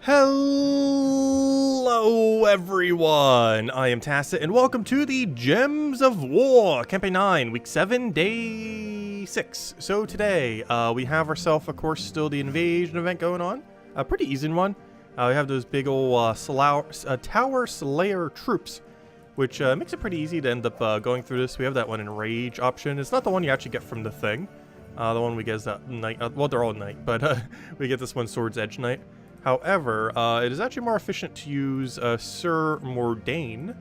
Hello everyone, I am Tacit and welcome to the Gems of War, Campaign 9, Week 7, Day 6. So today, we have ourselves, of course, still the invasion event going on. A pretty easy one. We have those big old Tower Slayer troops, which makes it pretty easy to end up going through this. We have that one in Rage option. It's not the one you actually get from the thing. The one we get is that Knight, well they're all Knight, but we get this one Sword's Edge Knight. However, it is actually more efficient to use Sir Mordain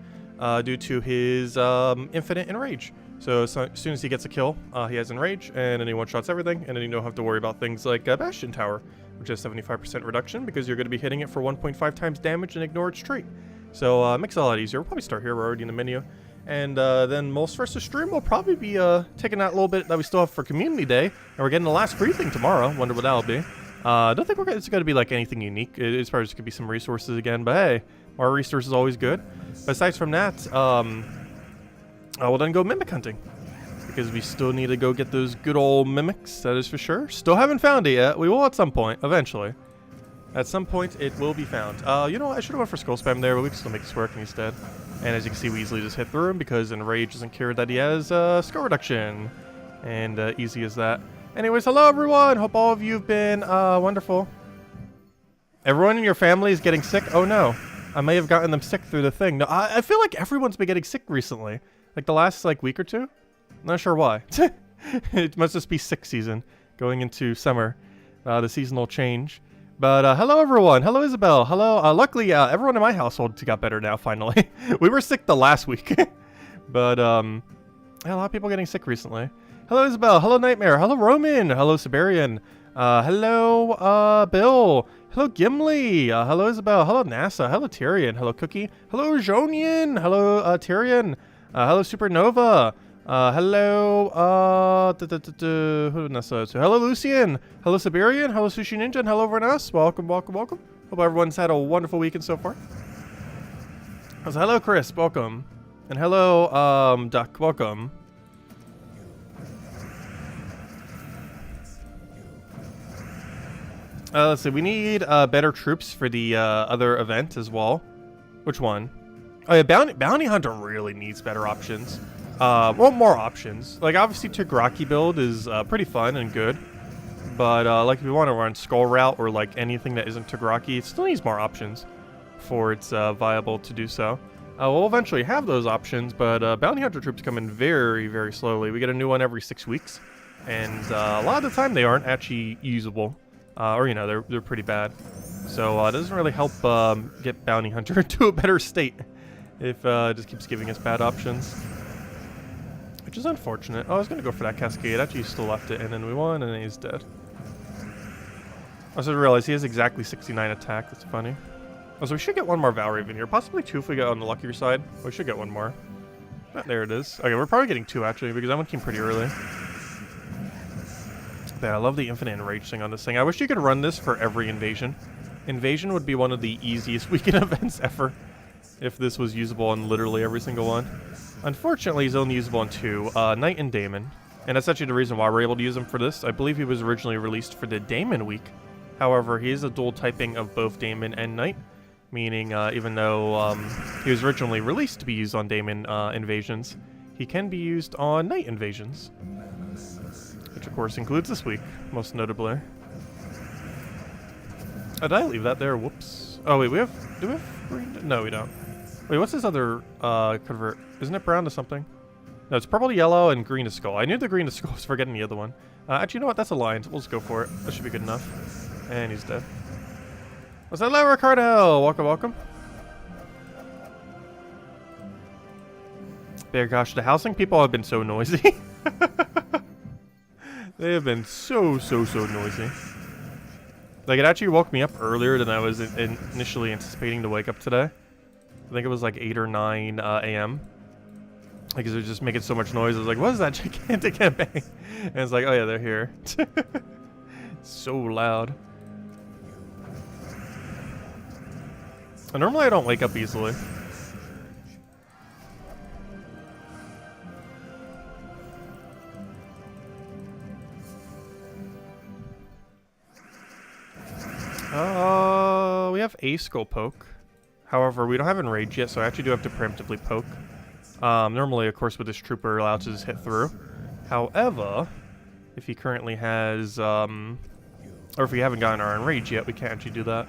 due to his infinite enrage. So as soon as he gets a kill, he has enrage, and then he one-shots everything, and then you don't have to worry about things like Bastion Tower, which has 75% reduction because you're going to be hitting it for 1.5 times damage and ignore its trait. So it makes it a lot easier. We'll probably start here. We're already in the menu. And then most versus stream will probably be taking that little bit that we still have for Community Day, and we're getting the last free thing tomorrow. Wonder what that'll be. I don't think it's going to be like anything unique. As far as it could be some resources again, but hey, more resources is always good. But aside from that, we'll then go mimic hunting, because we still need to go get those good old mimics, that is for sure. Still haven't found it yet. We will at some point, eventually. At some point, it will be found. You know what? I should have went for skull spam there, but we can still make this work instead. And as you can see, we easily just hit through him because Enrage doesn't care that he has skull reduction. And easy as that. Anyways, hello everyone! Hope all of you have been wonderful. Everyone in your family is getting sick? Oh no. I may have gotten them sick through the thing. No, I feel like everyone's been getting sick recently. Like the last week or two? Not sure why. It must just be sick season. Going into summer. The seasonal change. But hello everyone. Hello Isabel. Hello. Luckily, everyone in my household got better now finally. We were sick the last week. But yeah, a lot of people getting sick recently. Hello Isabel, hello Nightmare, hello Roman, hello Siberian, hello Bill, hello Gimli, hello Isabel, hello NASA, hello Tyrion, hello Cookie, hello Jonian, hello Tyrion, hello Supernova, hello who did NASA to? Hello Lucian, hello Siberian, hello Sushi Ninja, and hello Vernas. Welcome, welcome, welcome. Hope everyone's had a wonderful weekend so far. So hello Chris, welcome, and hello Duck, welcome. Let's see, we need better troops for the other event as well. Which one? Oh yeah, Bounty Hunter really needs better options. Well, more options. Like, obviously, Tigraki build is pretty fun and good. But, like, if you want to run Skull Route or, like, anything that isn't Tigraki, it still needs more options for it's viable to do so. We'll eventually have those options, but Bounty Hunter troops come in very, very slowly. We get a new one every 6 weeks. And a lot of the time, they aren't actually usable. Or, you know, they're pretty bad. So it doesn't really help get Bounty Hunter into a better state if it just keeps giving us bad options. Which is unfortunate. Oh, I was going to go for that Cascade. Actually, he still left it, and then we won, and then he's dead. I also realized he has exactly 69 attack. That's funny. Oh, so we should get one more Valraven here. Possibly two if we get on the luckier side. We should get one more. There it is. Okay, we're probably getting two, actually, because that one came pretty early. Yeah, I love the infinite enrage thing on this thing. I wish you could run this for every invasion. Invasion would be one of the easiest weekend events ever if this was usable on literally every single one. Unfortunately, he's only usable on two, Knight and Daemon. And that's actually the reason why we're able to use him for this. I believe he was originally released for the Daemon week. However, he is a dual typing of both Daemon and Knight. Meaning, even though he was originally released to be used on Daemon invasions, he can be used on Knight invasions. Which of course includes this week, most notably. Oh, did I leave that there? Whoops. Oh wait, do we have green? No, we don't. Wait, what's this other convert? Isn't it brown to something? No, it's purple to yellow and green to skull. I knew the green to skull was forgetting the other one. Actually, you know what? That's aligned. We'll just go for it. That should be good enough. And he's dead. What's that, Ricardo? Welcome, welcome. There, gosh, the housing people have been so noisy. They have been so noisy. Like, it actually woke me up earlier than I was initially anticipating to wake up today. I think it was like 8 or 9 a.m. Because they're just making so much noise. I was like, what is that gigantic campaign? And it's like, oh yeah, they're here. So loud. And normally I don't wake up easily. We have a skull poke. However, we don't have enrage yet, so I actually do have to preemptively poke. Normally, of course, with this trooper, allowed to just hit through. However, if he currently has, or if we haven't gotten our enrage yet, we can't actually do that.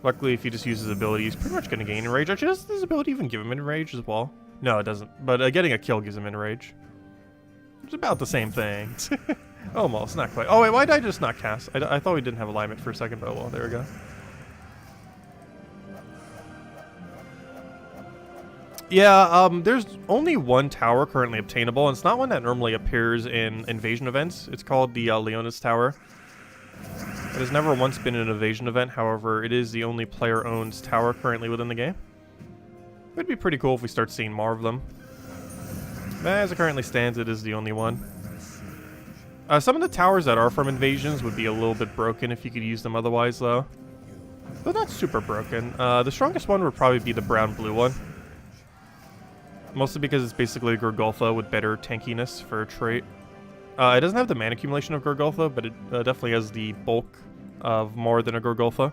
Luckily, if he just uses his ability, he's pretty much going to gain enrage. Actually, does his ability even give him enrage as well? No, it doesn't. But getting a kill gives him enrage. It's about the same thing. Almost, not quite. Oh wait, why did I just not cast? I thought we didn't have alignment for a second, but well, there we go. Yeah, there's only one tower currently obtainable, and it's not one that normally appears in invasion events. It's called the Leonis Tower. It has never once been an invasion event, however, it is the only player-owned tower currently within the game. It'd be pretty cool if we start seeing more of them. But as it currently stands, it is the only one. Some of the towers that are from invasions would be a little bit broken if you could use them otherwise, though. But not super broken. The strongest one would probably be the brown-blue one. Mostly because it's basically a Gorgulfa with better tankiness for a trait. It doesn't have the mana accumulation of Gorgulfa, but it definitely has the bulk of more than a Gorgulfa.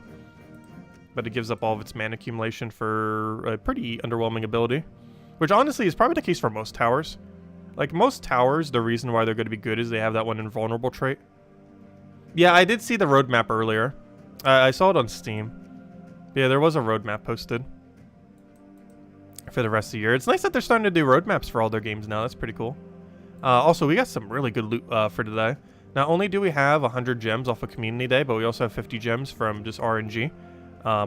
But it gives up all of its mana accumulation for a pretty underwhelming ability. Which honestly is probably the case for most towers. Like most towers, the reason why they're going to be good is they have that one invulnerable trait. Yeah, I did see the roadmap earlier. I saw it on Steam. Yeah, there was a roadmap posted for the rest of the year. It's nice that they're starting to do roadmaps for all their games now. That's pretty cool. Also, we got some really good loot for today. Not only do we have 100 gems off of Community Day, but we also have 50 gems from just RNG.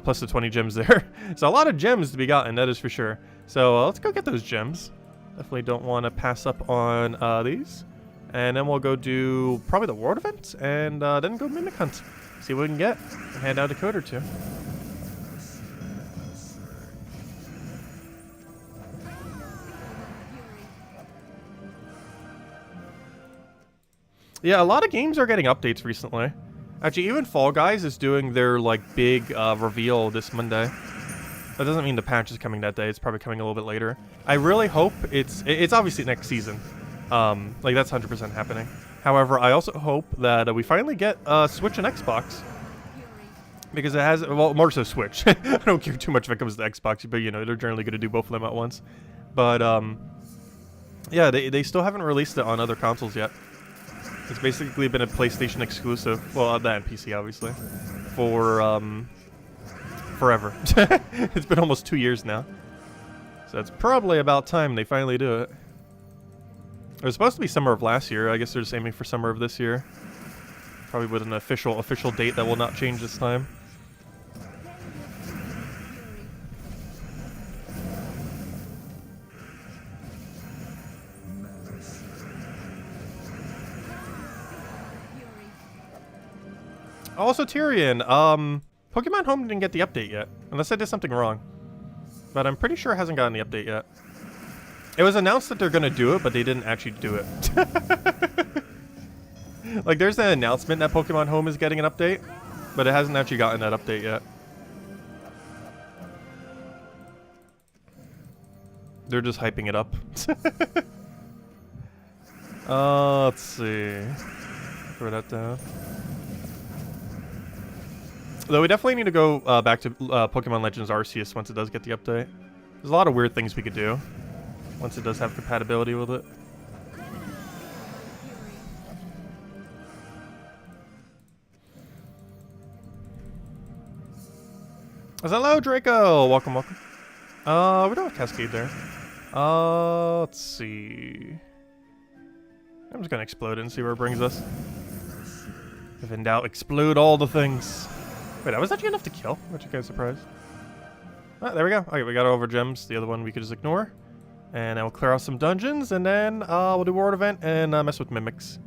Plus the 20 gems there. So a lot of gems to be gotten, that is for sure. So let's go get those gems. Definitely don't want to pass up on these. And then we'll go do probably the world event, and then go Mimic Hunt. See what we can get, and hand out a code or two. Yeah, a lot of games are getting updates recently. Actually, even Fall Guys is doing their, like, big reveal this Monday. That doesn't mean the patch is coming that day. It's probably coming a little bit later. I really hope it's obviously next season. Like, that's 100% happening. However, I also hope that we finally get Switch and Xbox. Because it has, well, more so Switch. I don't care too much if it comes to Xbox, but, you know, they're generally going to do both of them at once. But, yeah, they still haven't released it on other consoles yet. It's basically been a PlayStation exclusive, well, that and PC, obviously, for, forever. It's been almost 2 years now. So it's probably about time they finally do it. It was supposed to be summer of last year. I guess they're just aiming for summer of this year. Probably with an official date that will not change this time. Also, Tyrion, Pokemon Home didn't get the update yet, unless I did something wrong. But I'm pretty sure it hasn't gotten the update yet. It was announced that they're gonna do it, but they didn't actually do it. Like, there's an announcement that Pokemon Home is getting an update, but it hasn't actually gotten that update yet. They're just hyping it up. Let's see. Throw that down. Though we definitely need to go back to Pokemon Legends Arceus once it does get the update. There's a lot of weird things we could do once it does have compatibility with it. Hello, Draco! Welcome, welcome. We don't have Cascade there. Let's see. I'm just gonna explode it and see where it brings us. If in doubt, explode all the things. Wait, that was actually enough to kill? I'm actually kind of surprised. Ah, there we go. Okay, we got over gems. The other one we could just ignore. And then we'll clear out some dungeons, and then we'll do World Event and mess with Mimics.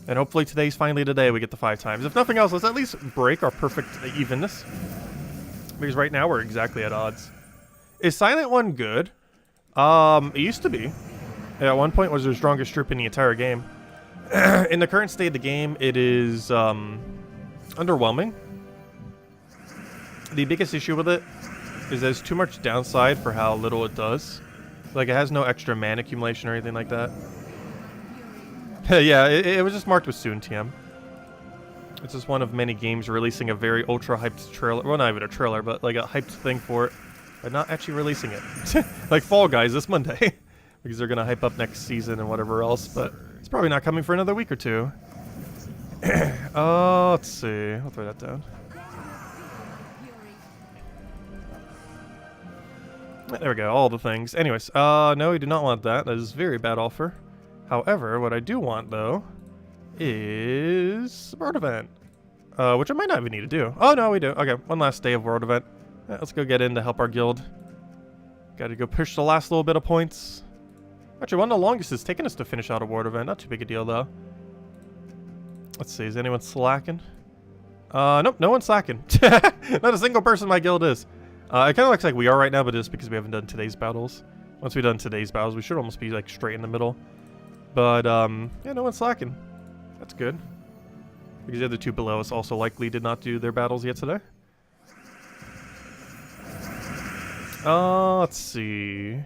And hopefully today's finally the day we get the 5 times. If nothing else, let's at least break our perfect evenness. Because right now we're exactly at odds. Is Silent One good? It used to be. At one point was their strongest troop in the entire game. In the current state of the game, it is underwhelming. The biggest issue with it is there's too much downside for how little it does. Like, it has no extra mana accumulation or anything like that. Yeah, it was just marked with soon TM. It's just one of many games releasing a very ultra hyped trailer. Well, not even a trailer, but like a hyped thing for it, but not actually releasing it. Like Fall Guys this Monday, because they're gonna hype up next season and whatever else. But it's probably not coming for another week or two. Let's see. I'll throw that down. There we go. All the things. Anyways, no, we do not want that. That is a very bad offer. However, what I do want though is World Event, which I might not even need to do. Oh no, we do. Okay, one last day of World Event. Let's go get in to help our guild. Got to go push the last little bit of points. Actually, one of the longest is taking us to finish out a World Event. Not too big a deal though. Let's see, is anyone slacking? Nope, no one's slacking. Not a single person in my guild is. It kind of looks like we are right now, but just because we haven't done today's battles. Once we've done today's battles, we should almost be like straight in the middle. But yeah, no one's slacking. That's good. Because the other two below us also likely did not do their battles yet today. Let's see.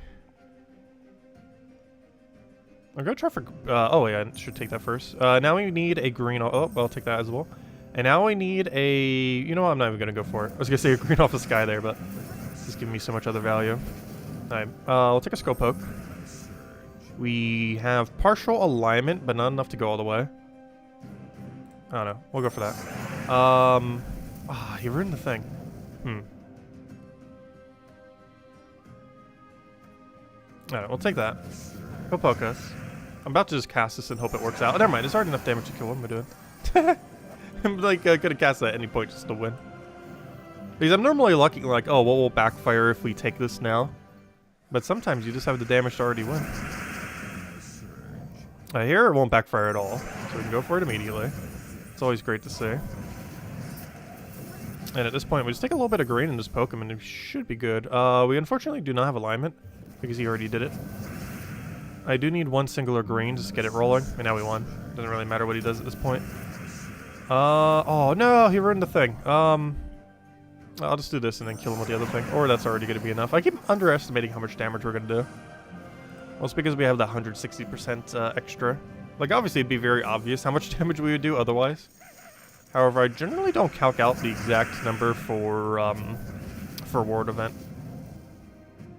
I'm gonna try for. Oh yeah, I should take that first. Now we need a green. Oh, I'll take that as well. And now we need a. You know what? I'm not even gonna go for it. I was gonna say a green off the sky there, but it's giving me so much other value. Alright, we'll take a skull poke. We have partial alignment, but not enough to go all the way. I don't know. We'll go for that. He ruined the thing. Alright, we'll take that. Go poke us. I'm about to just cast this and hope it works out. Oh, never mind. It's already enough damage to kill. What am I doing? I'm like, gonna cast that at any point just to win. Because I'm normally lucky, like, oh, what will backfire if we take this now? But sometimes you just have the damage to already win. Here it won't backfire at all, so we can go for it immediately. It's always great to see. And at this point, we just take a little bit of green and just poke him, and it should be good. We unfortunately do not have alignment, because he already did it. I do need one singular green just to get it rolling, and now we won. Doesn't really matter what he does at this point. Oh no, he ruined the thing. I'll just do this and then kill him with the other thing. Or that's already going to be enough. I keep underestimating how much damage we're going to do. Well, it's because we have the 160% extra. Like, obviously, it'd be very obvious how much damage we would do otherwise. However, I generally don't calc out the exact number for World Event.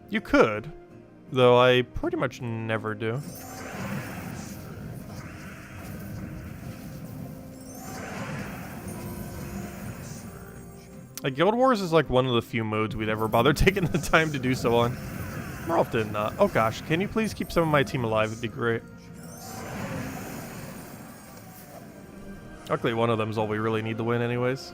You could, though I pretty much never do. Like, Guild Wars is like one of the few modes we'd ever bother taking the time to do so on. More often not. Oh gosh, can you please keep some of my team alive? It'd be great. Luckily, one of them is all we really need to win anyways.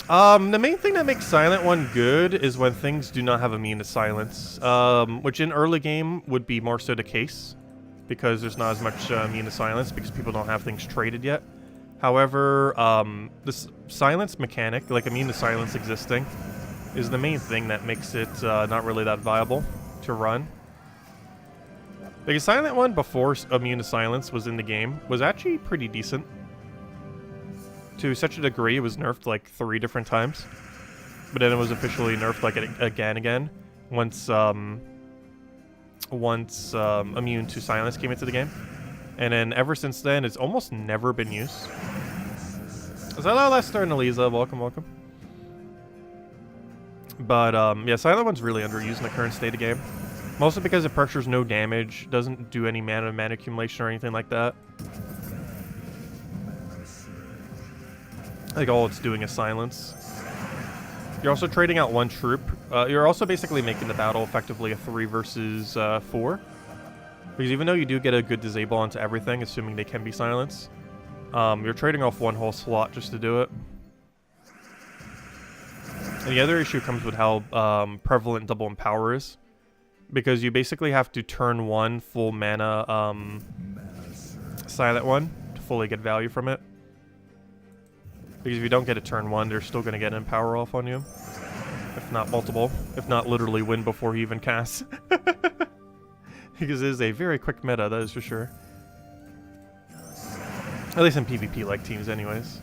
The main thing that makes Silent One good is when things do not have immune to silence. Which in early game would be more so the case, because there's not as much immune to silence because people don't have things traded yet. However, this silence mechanic, like immune to silence existing, is the main thing that makes it not really that viable to run. Because Silent One before immune to silence was in the game was actually pretty decent. To such a degree, it was nerfed like 3 different times. But then it was officially nerfed like again once immune to silence came into the game. And then ever since then, it's almost never been used. Hello, Lester and Eliza. Welcome, welcome. But, yeah, Silent One's really underused in the current state of game. Mostly because it pressures no damage, doesn't do any mana accumulation or anything like that. Like, all it's doing is silence. You're also trading out 1 troop. You're also basically making the battle effectively a 3 versus 4. Because even though you do get a good disable onto everything, assuming they can be silenced, you're trading off 1 whole slot just to do it. And the other issue comes with how prevalent double empower is. Because you basically have to turn 1 full mana Silent One to fully get value from it. Because if you don't get a turn 1, they're still going to get an empower off on you. If not multiple. If not literally win before he even casts. Because it is a very quick meta, that is for sure. At least in PvP-like teams anyways.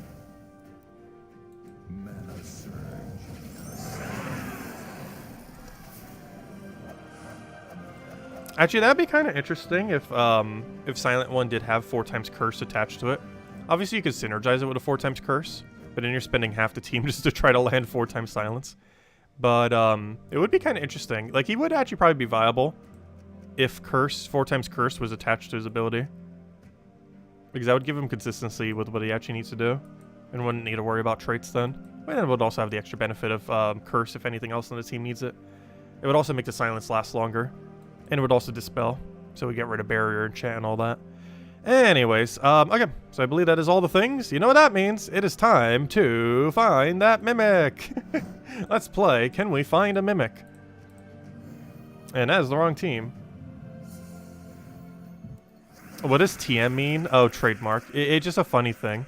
Actually, that'd be kind of interesting if Silent One did have 4 times curse attached to it. Obviously, you could synergize it with a 4 times curse, but then you're spending half the team just to try to land 4 times silence. But it would be kind of interesting. Like, he would actually probably be viable if curse 4 times curse was attached to his ability, because that would give him consistency with what he actually needs to do, and wouldn't need to worry about traits then. And it would also have the extra benefit of curse if anything else on the team needs it. It would also make the silence last longer, and it would also dispel, so we get rid of barrier and chat and all that. Anyways, okay, so I believe that is all the things. You know what that means? It is time to find that mimic. Let's play Can We Find a Mimic? And that is the wrong team. What does TM mean? Oh, trademark. It's just a funny thing,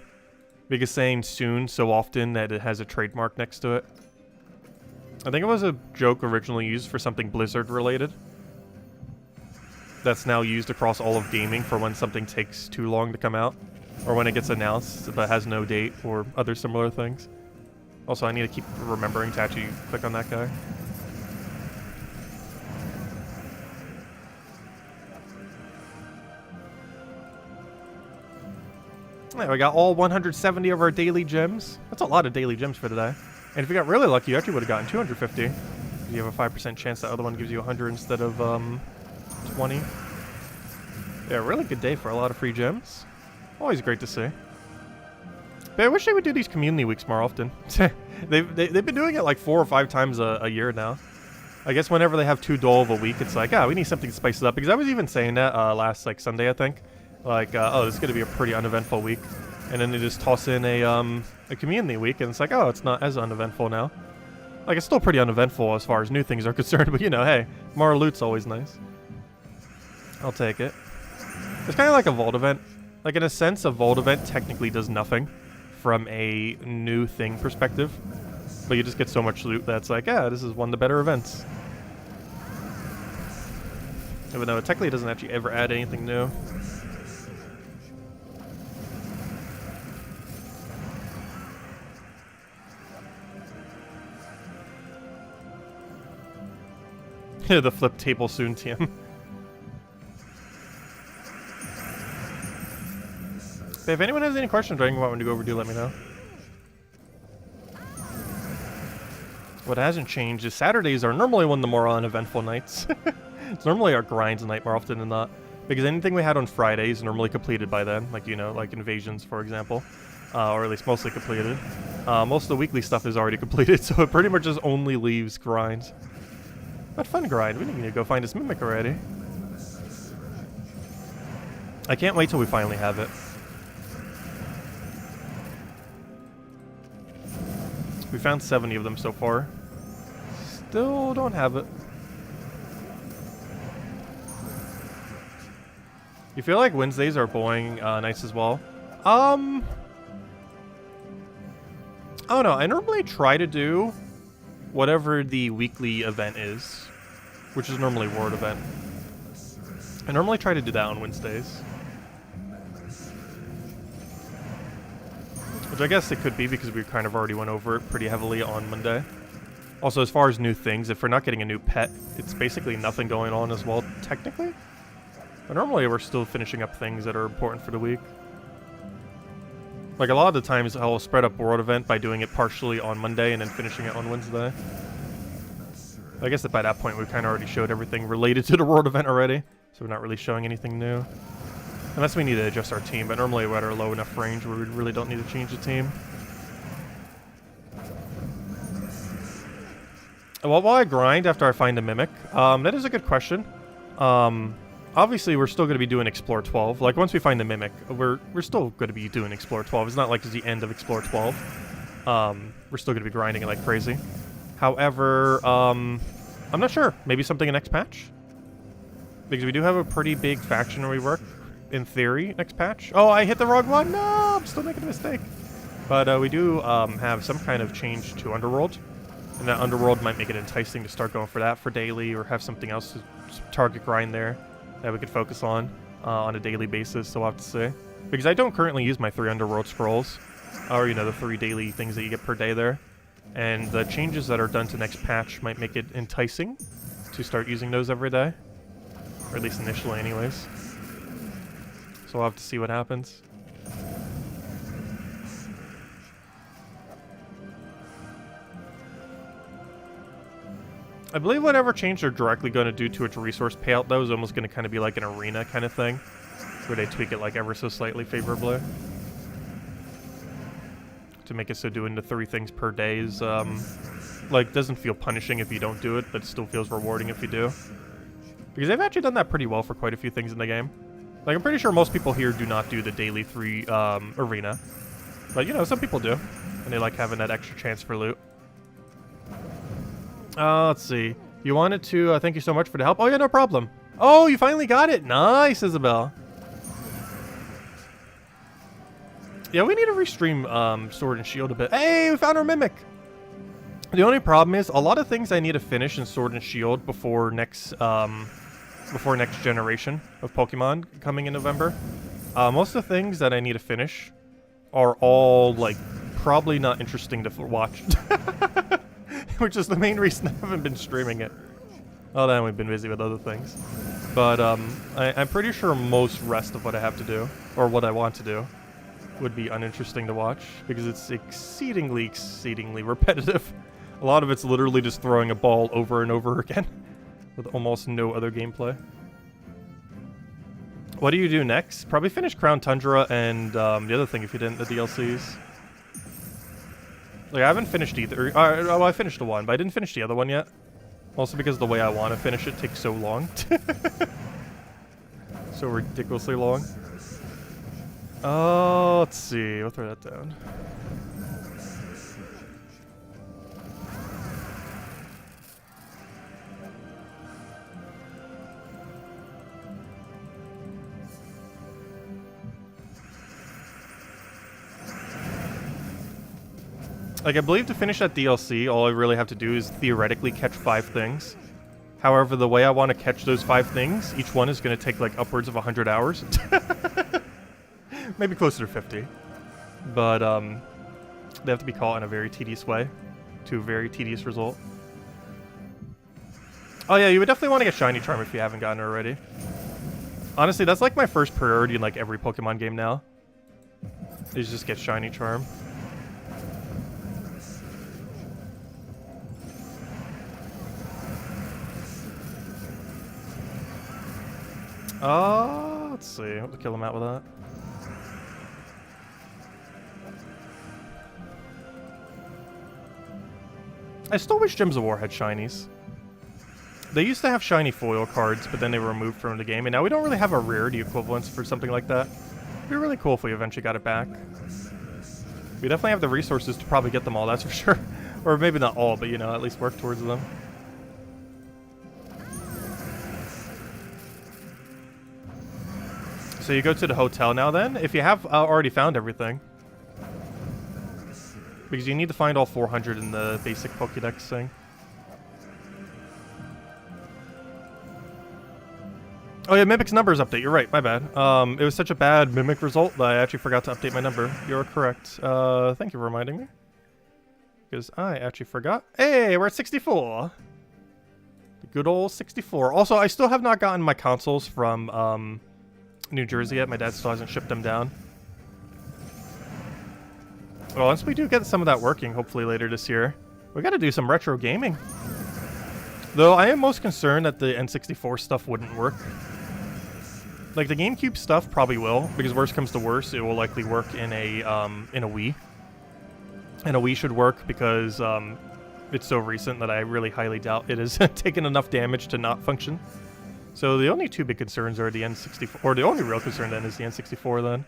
because saying soon so often that it has a trademark next to it. I think it was a joke originally used for something Blizzard related. That's now used across all of gaming for when something takes too long to come out, or when it gets announced but has no date, or other similar things. Also, I need to keep remembering to actually click on that guy. Yeah, we got all 170 of our daily gems. That's a lot of daily gems for today. And if you got really lucky, you actually would have gotten 250. You have a 5% chance that other one gives you 100 instead of 20. Yeah, really good day for a lot of free gems. Always great to see. But I wish they would do these community weeks more often. They've been doing it like 4 or 5 times a year now. I guess whenever they have too dull of a week, it's like, we need something to spice it up. Because I was even saying that last like Sunday, I think. Like, oh, this is going to be a pretty uneventful week. And then they just toss in a community week, and it's like, oh, it's not as uneventful now. Like, it's still pretty uneventful as far as new things are concerned, but you know, hey, more loot's always nice. I'll take it. It's kind of like a vault event. Like, in a sense, a vault event technically does nothing from a new thing perspective. But you just get so much loot that's like, this is one of the better events. Even though it technically doesn't actually ever add anything new. The flip table soon, TM. If anyone has any questions or anything you want me to go over, do let me know. What hasn't changed is Saturdays are normally one of the more uneventful nights. It's normally our grinds night more often than not. Because anything we had on Fridays normally completed by then. Like, you know, like invasions, for example. Or at least mostly completed. Most of the weekly stuff is already completed, so it pretty much just only leaves grinds. But fun grind. We need to go find this mimic already. I can't wait till we finally have it. We found 70 of them so far. Still don't have it. You feel like Wednesdays are boring nights as well? I don't know. I normally try to do whatever the weekly event is, which is normally Word event. I normally try to do that on Wednesdays. Which I guess it could be because we kind of already went over it pretty heavily on Monday. Also, as far as new things, if we're not getting a new pet, it's basically nothing going on as well, technically. But normally we're still finishing up things that are important for the week. Like, a lot of the times I'll spread up World Event by doing it partially on Monday and then finishing it on Wednesday. I guess that by that point we kind of already showed everything related to the World Event already, so we're not really showing anything new. Unless we need to adjust our team, but normally we're at a low enough range where we really don't need to change the team. Well, while I grind after I find a Mimic, that is a good question. Obviously, we're still going to be doing Explore 12. Like, once we find the Mimic, we're still going to be doing Explore 12. It's not like it's the end of Explore 12. We're still going to be grinding it like crazy. However, I'm not sure. Maybe something in next patch? Because we do have a pretty big faction where we work, in theory, next patch. Oh, I hit the wrong one! No! I'm still making a mistake. But we do have some kind of change to Underworld. And that Underworld might make it enticing to start going for that for daily, or have something else to target grind there that we could focus on a daily basis, so we'll have to see. Because I don't currently use my 3 Underworld scrolls, or, you know, the 3 daily things that you get per day there. And the changes that are done to next patch might make it enticing to start using those every day. Or at least initially anyways. So we'll have to see what happens. I believe whatever change they're directly going to do to its resource payout, though, is almost going to kind of be like an arena kind of thing, where they tweak it like ever so slightly favorably. To make it so doing the 3 things per day is, like, doesn't feel punishing if you don't do it, but it still feels rewarding if you do. Because they've actually done that pretty well for quite a few things in the game. Like, I'm pretty sure most people here do not do the daily 3 arena. But, you know, some people do. And they like having that extra chance for loot. Let's see. You wanted to, thank you so much for the help. Oh, yeah, no problem. Oh, you finally got it. Nice, Isabel. Yeah, we need to restream Sword and Shield a bit. Hey, we found our Mimic. The only problem is a lot of things I need to finish in Sword and Shield before next generation of Pokemon coming in November. Most of the things that I need to finish are all, like, probably not interesting to watch. Which is the main reason I haven't been streaming it. Well, then we've been busy with other things. But I'm pretty sure most rest of what I have to do, or what I want to do, would be uninteresting to watch, because it's exceedingly repetitive. A lot of it's literally just throwing a ball over and over again, with almost no other gameplay. What do you do next? Probably finish Crown Tundra and the other thing if you didn't, the DLCs. Like, I haven't finished either. Well, I finished the one, but I didn't finish the other one yet. Also because the way I want to finish it takes so long. So ridiculously long. Oh, let's see. We'll throw that down. Like, I believe to finish that DLC, all I really have to do is theoretically catch 5 things. However, the way I want to catch those 5 things, each one is going to take, like, upwards of 100 hours. Maybe closer to 50. But, they have to be caught in a very tedious way, to a very tedious result. Oh yeah, you would definitely want to get Shiny Charm if you haven't gotten it already. Honestly, that's like my first priority in like every Pokemon game now. Is just get Shiny Charm. Let's see. We'll kill him out with that. I still wish Gems of War had shinies. They used to have shiny foil cards, but then they were removed from the game, and now we don't really have a rarity equivalence for something like that. It'd be really cool if we eventually got it back. We definitely have the resources to probably get them all, that's for sure. Or maybe not all, but you know, at least work towards them. So you go to the hotel now then, if you have already found everything. Because you need to find all 400 in the basic Pokédex thing. Oh yeah, Mimic's numbers update, you're right, my bad. It was such a bad Mimic result that I actually forgot to update my number. You're correct. Thank you for reminding me. Because I actually forgot. Hey, we're at 64! The good old 64. Also, I still have not gotten my consoles from, New Jersey yet. My dad still hasn't shipped them down. Well, once we do get some of that working, hopefully later this year, we gotta do some retro gaming. Though I am most concerned that the N64 stuff wouldn't work. Like, the GameCube stuff probably will, because worst comes to worst, it will likely work in a Wii. And a Wii should work because it's so recent that I really highly doubt it has taken enough damage to not function. So the only two big concerns are the N64, or the only real concern then is the N64 then,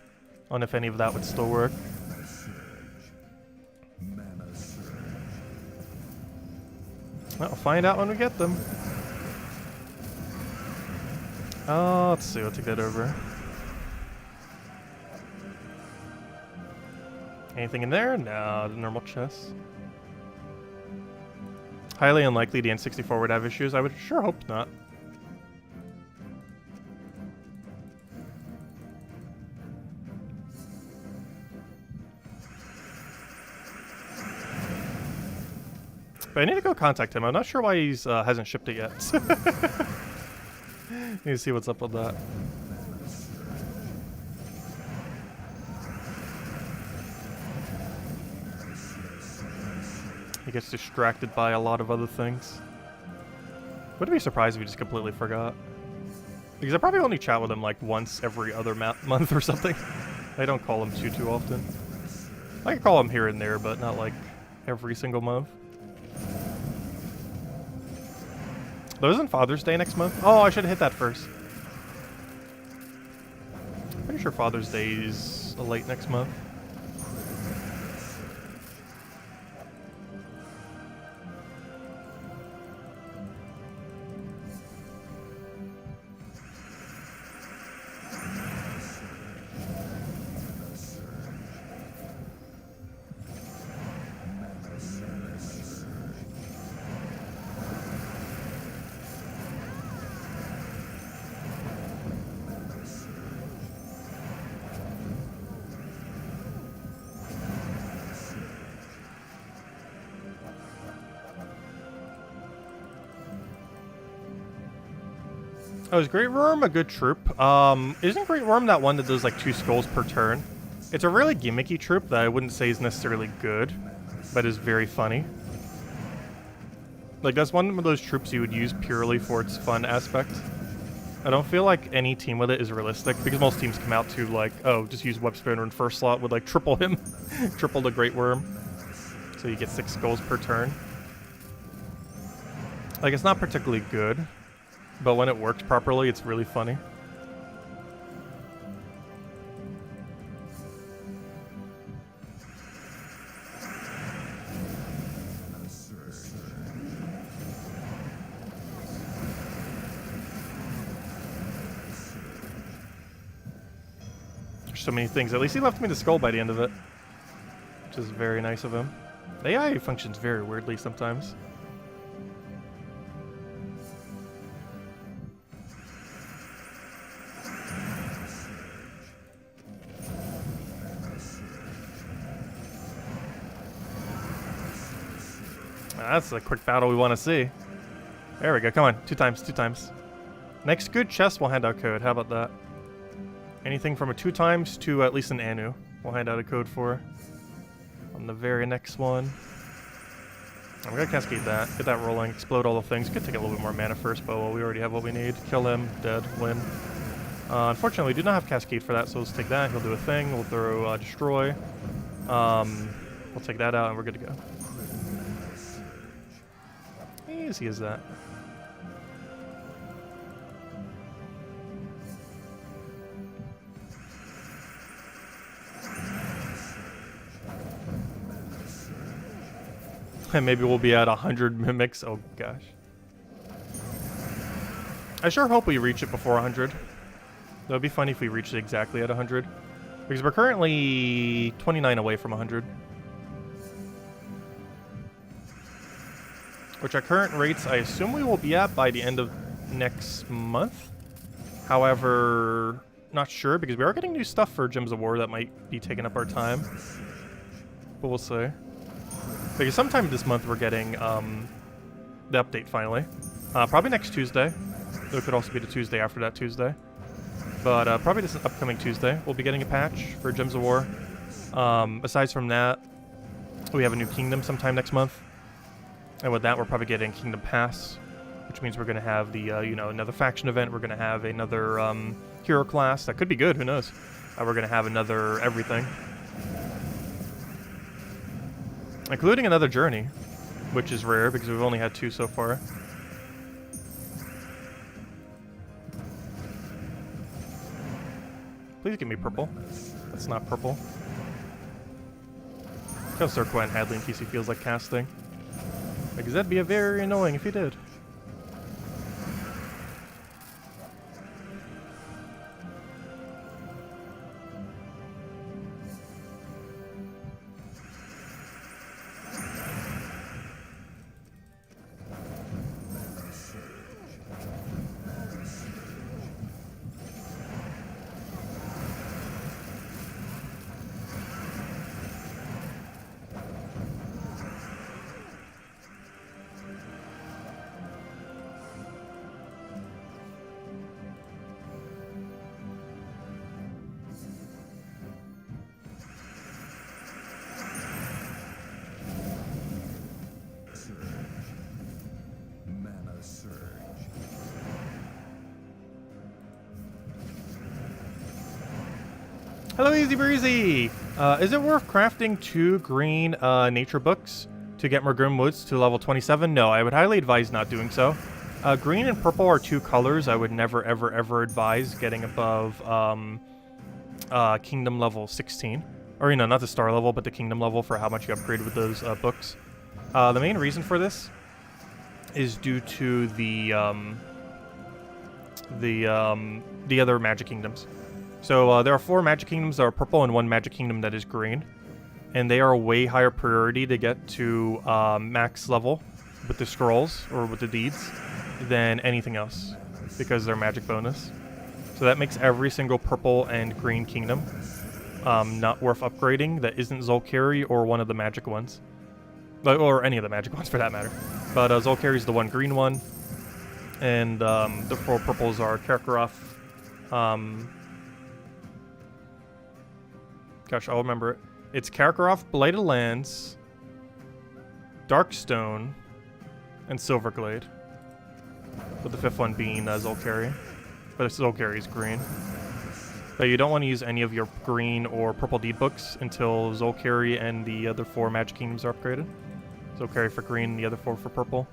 on if any of that would still work. Well, we'll find out when we get them. Let's see, we'll take that over. Anything in there? No, the normal chest. Highly unlikely the N64 would have issues. I would sure hope not. But I need to go contact him. I'm not sure why he's hasn't shipped it yet. Need to see what's up with that. He gets distracted by a lot of other things. Wouldn't be surprised if he just completely forgot. Because I probably only chat with him like once every other month or something. I don't call him too often. I can call him here and there, but not like every single month. Though isn't Father's Day next month? Oh, I should have hit that first. Pretty sure Father's Day is late next month. Oh, is Great Worm a good troop? Isn't Great Worm that one that does like 2 skulls per turn? It's a really gimmicky troop that I wouldn't say is necessarily good, but is very funny. Like, that's one of those troops you would use purely for its fun aspect. I don't feel like any team with it is realistic, because most teams come out to like, oh, just use Web Spinner in first slot with like triple him. Triple the Great Worm. So you get 6 skulls per turn. Like, it's not particularly good. But when it works properly, it's really funny. There's so many things. At least he left me the skull by the end of it, which is very nice of him. The AI functions very weirdly sometimes. That's a quick battle we want to see. There we go. Come on. 2 times. 2 times. Next good chest, we'll hand out code. How about that? Anything from a 2 times to at least an Anu, we'll hand out a code for. On the very next one. I'm going to cascade that. Get that rolling. Explode all the things. Could take a little bit more mana first, but well, we already have what we need. Kill him. Dead. Win. Unfortunately, we do not have cascade for that, so let's take that. He'll do a thing. We'll throw destroy. We'll take that out, and we're good to go. Easy as that. And maybe we'll be at 100 mimics. Oh gosh. I sure hope we reach it before 100. That would be funny if we reached it exactly at 100. Because we're currently 29 away from 100. Which at current rates, I assume we will be at by the end of next month. However, not sure, because we are getting new stuff for Gems of War that might be taking up our time. But we'll see. Because sometime this month we're getting the update finally. Probably next Tuesday. It could also be the Tuesday after that Tuesday. But probably this upcoming Tuesday, we'll be getting a patch for Gems of War. Aside from that, we have a new kingdom sometime next month. And with that, we're probably getting Kingdom Pass, which means we're going to have the, you know, another faction event. We're going to have another hero class. That could be good. Who knows? We're going to have another everything. Including another journey, which is rare because we've only had 2 so far. Please give me purple. That's not purple. Go Circle and Hadley in case he feels like casting. Because that'd be very annoying if he did. Hello, Easy Breezy! Is it worth crafting 2 green nature books to get more Grim Woods to level 27? No, I would highly advise not doing so. Green and purple are 2 colors I would never, ever, ever advise getting above Kingdom level 16. Or, you know, not the star level, but the Kingdom level for how much you upgrade with those books. The main reason for this is due to the other Magic Kingdoms. So there are 4 Magic Kingdoms that are purple and 1 Magic Kingdom that is green. And they are way higher priority to get to max level with the scrolls or with the deeds than anything else because they're magic bonus. So that makes every single purple and green kingdom not worth upgrading that isn't Zolkari or one of the magic ones. Or any of the magic ones for that matter. But Zolkari is the one green one. And the 4 purples are Karkaroth. Gosh, I'll remember it. It's Karkaroth, Blighted Lands, Darkstone, and Silverglade. With the 5th one being Zolkari. But Zolkari is green. But you don't want to use any of your green or purple deed books until Zolkari and the other 4 Magic Kingdoms are upgraded. Zolkari for green and the other 4 for purple.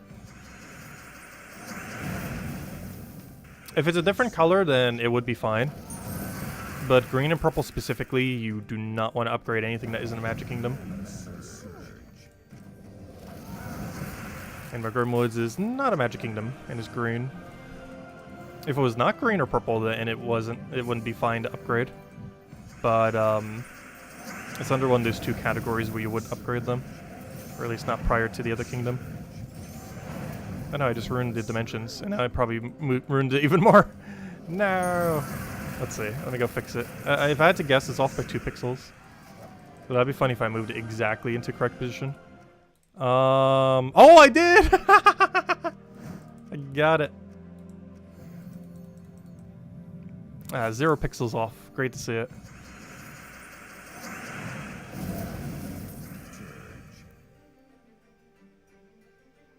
If it's a different color, then it would be fine. But green and purple specifically, you do not want to upgrade anything that isn't a Magic Kingdom. And my Grimwoods is not a Magic Kingdom and is green. If it was not green or purple, then it wouldn't be fine to upgrade. But it's under one of those 2 categories where you would upgrade them, or at least not prior to the other kingdom. I know I just ruined the dimensions, and now I probably ruined it even more. No. Let's see. Let me go fix it. If I had to guess, it's off by 2 pixels. But that'd be funny if I moved it exactly into correct position. Oh, I did! I got it. 0 pixels off. Great to see it.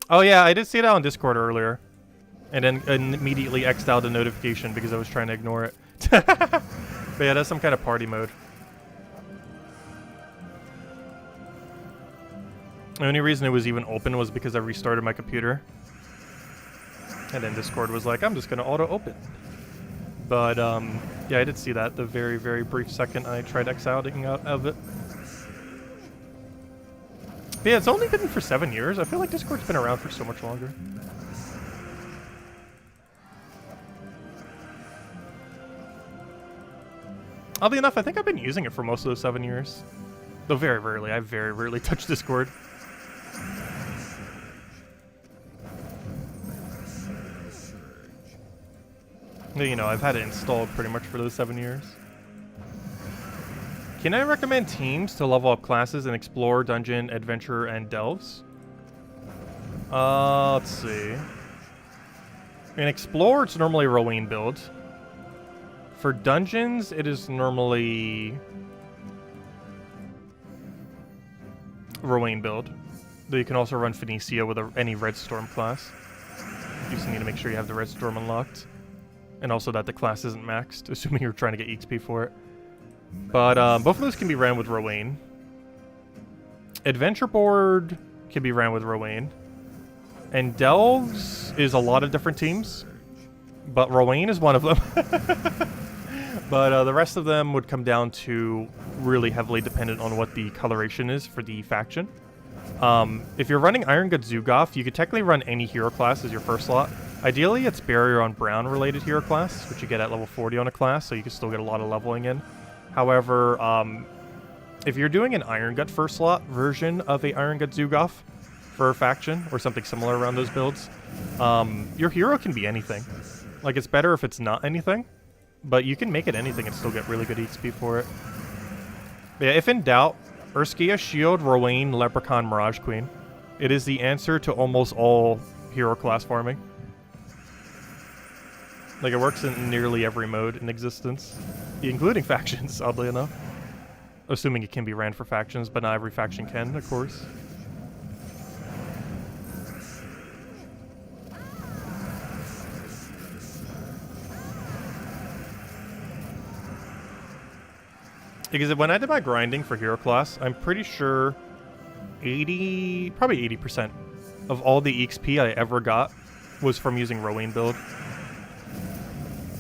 Oh yeah, I did see that on Discord earlier. And then immediately X'd out the notification because I was trying to ignore it. But yeah, that's some kind of party mode. The only reason it was even open was because I restarted my computer. And then Discord was like, I'm just going to auto-open. But, yeah, I did see that the very, very brief second I tried X-outing out of it. But yeah, it's only been for 7 years. I feel like Discord's been around for so much longer. Oddly enough, I think I've been using it for most of those 7 years. Though very rarely. I very rarely touch Discord. You know, I've had it installed pretty much for those 7 years. Can I recommend teams to level up classes in Explorer, Dungeon, Adventure, and Delves? Let's see. In Explorer, it's normally a Rowan build. For Dungeons, it is normally Rowan build. Though you can also run Phoenicia with any Red Storm class. You just need to make sure you have the Red Storm unlocked. And also that the class isn't maxed, assuming you're trying to get XP for it. But both of those can be ran with Rowan. Adventure Board can be ran with Rowan. And Delves is a lot of different teams. But Rowan is one of them. But the rest of them would come down to really heavily dependent on what the coloration is for the faction. If you're running Iron Gut Zugoth, you could technically run any hero class as your first slot. Ideally, it's Barrier on Brown related hero class, which you get at level 40 on a class, so you can still get a lot of leveling in. However, if you're doing an Iron Gut first slot version of a Iron Gut Zugoth for a faction, or something similar around those builds, your hero can be anything. Like, it's better if it's not anything, but you can make it anything and still get really good XP for it. But yeah, if in doubt, Urskia, Shield, Rowan, Leprechaun, Mirage Queen. It is the answer to almost all hero class farming. Like, it works in nearly every mode in existence, including factions, oddly enough. Assuming it can be ran for factions, but not every faction can, of course. Because when I did my grinding for hero class, I'm pretty sure probably 80% of all the EXP I ever got was from using Rowan build.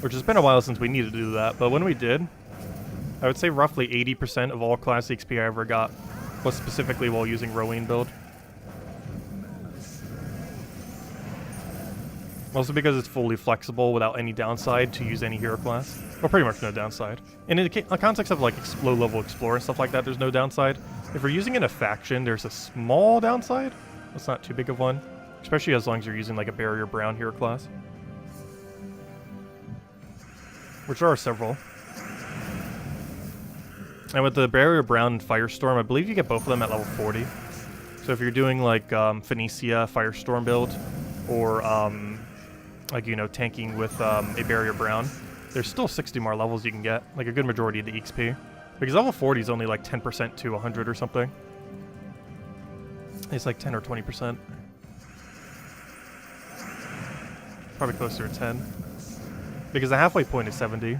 Which has been a while since we needed to do that, but when we did, I would say roughly 80% of all class XP I ever got was specifically while using Rowan build. Also because it's fully flexible without any downside to use any hero class. Well, pretty much no downside. And in the context of like low-level Explorer and stuff like that, there's no downside. If we're using it in a faction, there's a small downside. That's not too big of one. Especially as long as you're using like a Barrier Brown hero class. Which are several. And with the Barrier Brown and Firestorm, I believe you get both of them at level 40. So if you're doing like Phoenicia Firestorm build, or like, you know, tanking with a Barrier Brown, there's still 60 more levels you can get, like a good majority of the XP. Because level 40 is only like 10% to 100 or something. It's like 10 or 20%. Probably closer to 10. Because the halfway point is 70.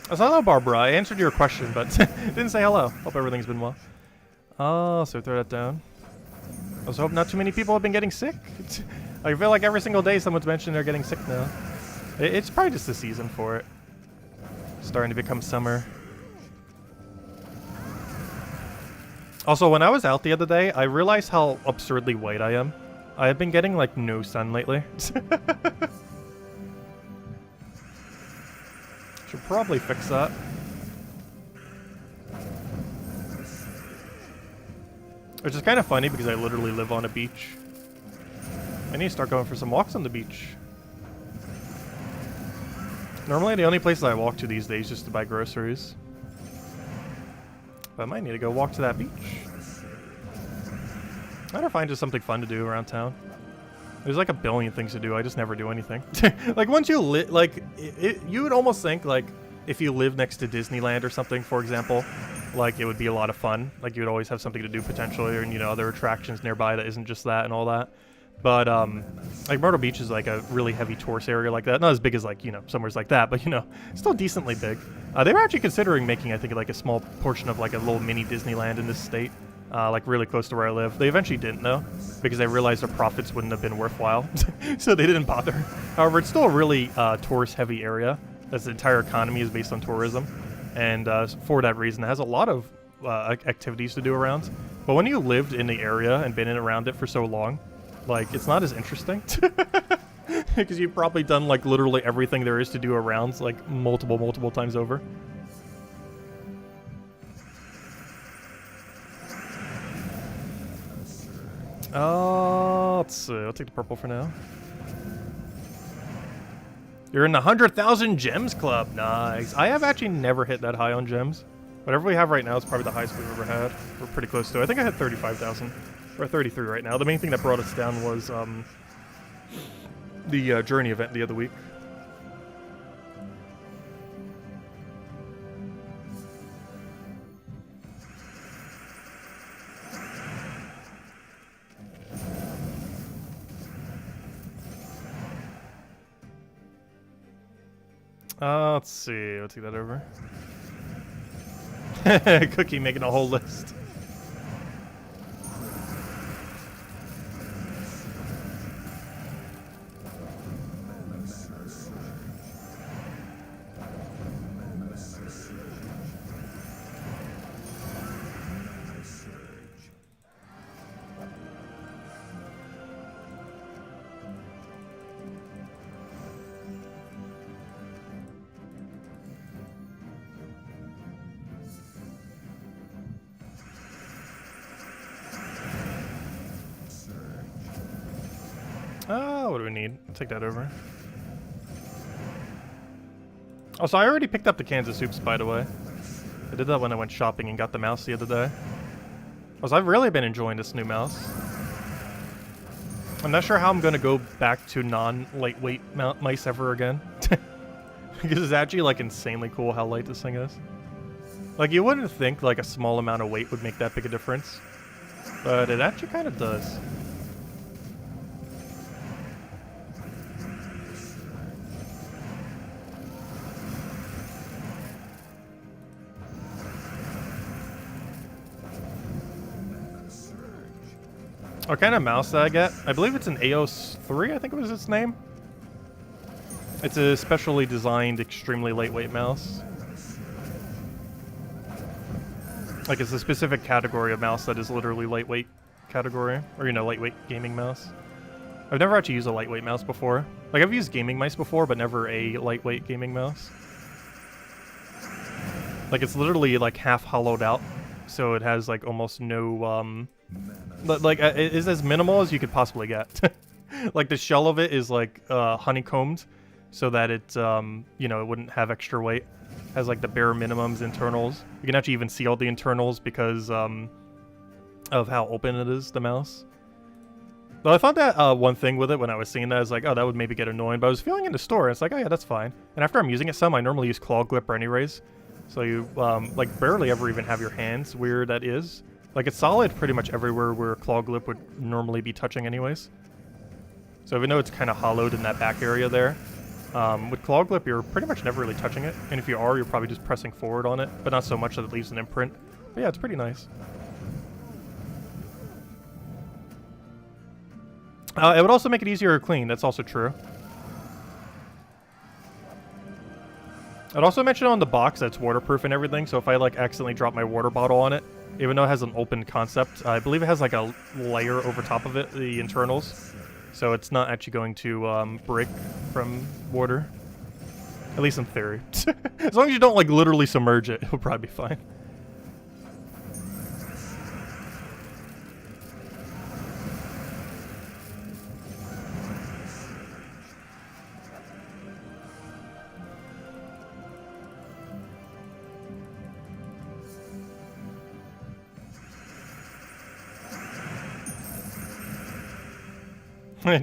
So hello, Barbara. I answered your question, but didn't say hello. Hope everything's been well. Oh, so throw that down. I was hoping not too many people have been getting sick. I feel like every single day someone's mentioned they're getting sick now. It's probably just the season for it. Starting to become summer. Also, when I was out the other day, I realized how absurdly white I am. I have been getting, like, no sun lately. Should probably fix that. Which is kind of funny because I literally live on a beach. I need to start going for some walks on the beach. Normally the only places I walk to these days is just to buy groceries. But I might need to go walk to that beach. I gotta find just something fun to do around town. There's like a billion things to do, I just never do anything. Like once you you would almost think like if you live next to Disneyland or something, for example, like it would be a lot of fun. Like you would always have something to do potentially, and you know, other attractions nearby that isn't just that and all that. But like Myrtle Beach is like a really heavy tourist area like that. Not as big as like, you know, somewheres like that, but you know, still decently big. They were actually considering making, I think, like a small portion of like a little mini Disneyland in this state. Like really close to where I live. They eventually didn't though, because they realized their profits wouldn't have been worthwhile. So they didn't bother. However, it's still a really tourist heavy area. That's the entire economy is based on tourism. And for that reason, it has a lot of activities to do around. But when you lived in the area and been in around it for so long, like it's not as interesting. Because you've probably done like literally everything there is to do around like multiple times over. Let's see. I'll take the purple for now. You're in the 100,000 gems club. Nice. I have actually never hit that high on gems. Whatever we have right now is probably the highest we've ever had. We're pretty close to it. I think I had 35,000. Or 33 right now. The main thing that brought us down was the journey event the other week. Let's see. I'll take that over. Cookie making a whole list. What do we need? I'll take that over. Also, I already picked up the cans of soups, by the way. I did that when I went shopping and got the mouse the other day. Also, I've really been enjoying this new mouse. I'm not sure how I'm going to go back to non-lightweight mice ever again. Because it's actually like insanely cool how light this thing is. Like you wouldn't think like a small amount of weight would make that big a difference, but it actually kind of does. What kind of mouse did I get? I believe it's an AOS 3, I think it was its name. It's a specially designed, extremely lightweight mouse. Like, it's a specific category of mouse that is literally lightweight category. Or, you know, lightweight gaming mouse. I've never actually used a lightweight mouse before. Like, I've used gaming mice before, but never a lightweight gaming mouse. Like, it's literally, like, half hollowed out. So it has, like, almost no, like, it is as minimal as you could possibly get. Like, the shell of it is, like, honeycombed. So that it, you know, it wouldn't have extra weight. Has like the bare minimums internals. You can actually even see all the internals because of how open it is, the mouse. Though I found that one thing with it when I was seeing that, I was like, oh, that would maybe get annoying. But I was feeling in the store, and it's like, oh yeah, that's fine. And after I'm using it some, I normally use claw grip anyways. So you, like, barely ever even have your hands where that is. Like, it's solid pretty much everywhere where claw grip would normally be touching anyways. So even though it's kind of hollowed in that back area there, with claw grip, you're pretty much never really touching it. And if you are, you're probably just pressing forward on it, but not so much that it leaves an imprint. But yeah, it's pretty nice. It would also make it easier to clean. That's also true. I'd also mention on the box that it's waterproof and everything, so if I like accidentally drop my water bottle on it, even though it has an open concept, I believe it has like a layer over top of it, the internals. So it's not actually going to break from water. At least in theory. As long as you don't like literally submerge it, it'll probably be fine.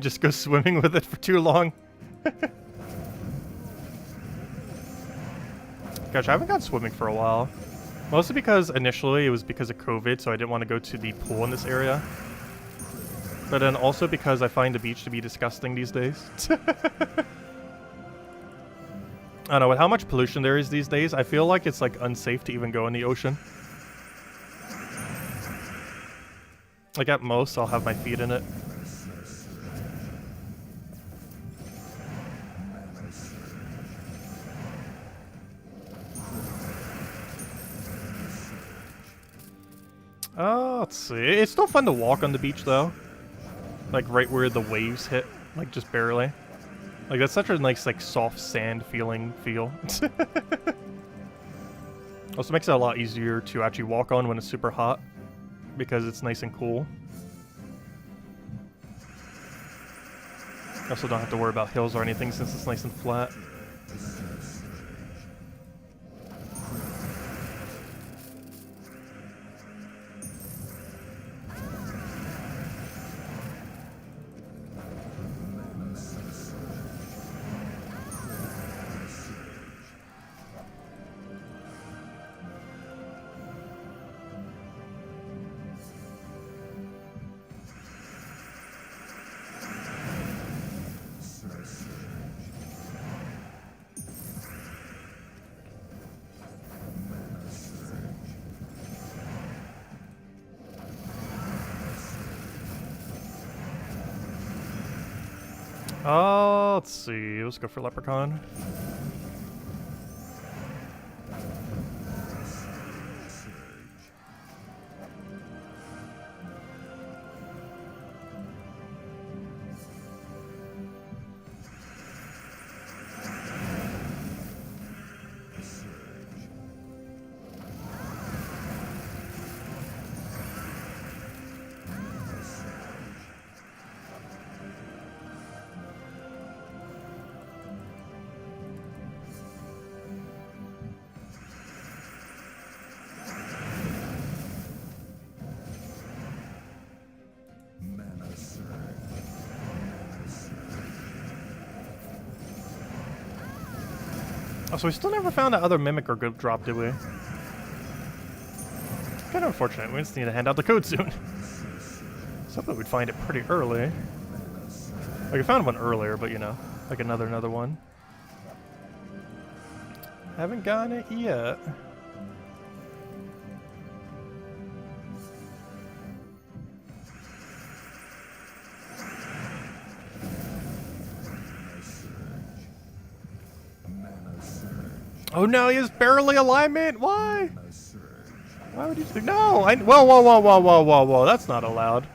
Just go swimming with it for too long. Gosh, I haven't gone swimming for a while. Mostly because initially it was because of COVID, so I didn't want to go to the pool in this area. But then also because I find the beach to be disgusting these days. I don't know, with how much pollution there is these days, I feel like it's like unsafe to even go in the ocean. Like at most, I'll have my feet in it. Let's see. It's still fun to walk on the beach, though. Like, right where the waves hit. Like, just barely. Like, that's such a nice, like, soft sand feeling feel. Also makes it a lot easier to actually walk on when it's super hot. Because it's nice and cool. Also don't have to worry about hills or anything since it's nice and flat. Let's see. Let's go for Leprechaun. Oh, so we still never found that other Mimic or Good drop, did we? Kind of unfortunate. We just need to hand out the code soon. Something we'd find it pretty early. Like, I found one earlier, but you know, like another one. Haven't gotten it yet. Oh no, he has barely alignment. Why? Why would you do? No, whoa! That's not allowed.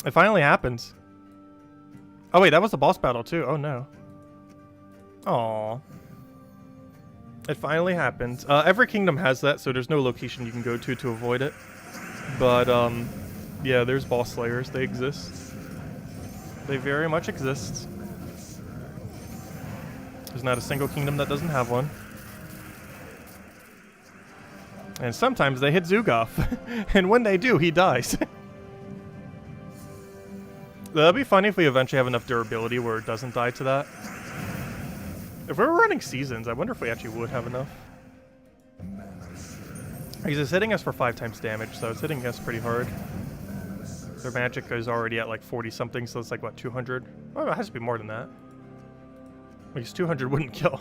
It finally happens. Oh wait, that was the boss battle too. Oh no. Aww. It finally happened. Every kingdom has that, so there's no location you can go to avoid it. But yeah, there's boss slayers. They exist. They very much exist. There's not a single kingdom that doesn't have one. And sometimes they hit Zugoff. And when they do, he dies. That'd be funny if we eventually have enough durability where it doesn't die to that. If we were running seasons, I wonder if we actually would have enough. Because it's hitting us for 5 times damage, so it's hitting us pretty hard. Their magic is already at like 40 something, so it's like what, 200? Oh, it has to be more than that. Because 200 wouldn't kill.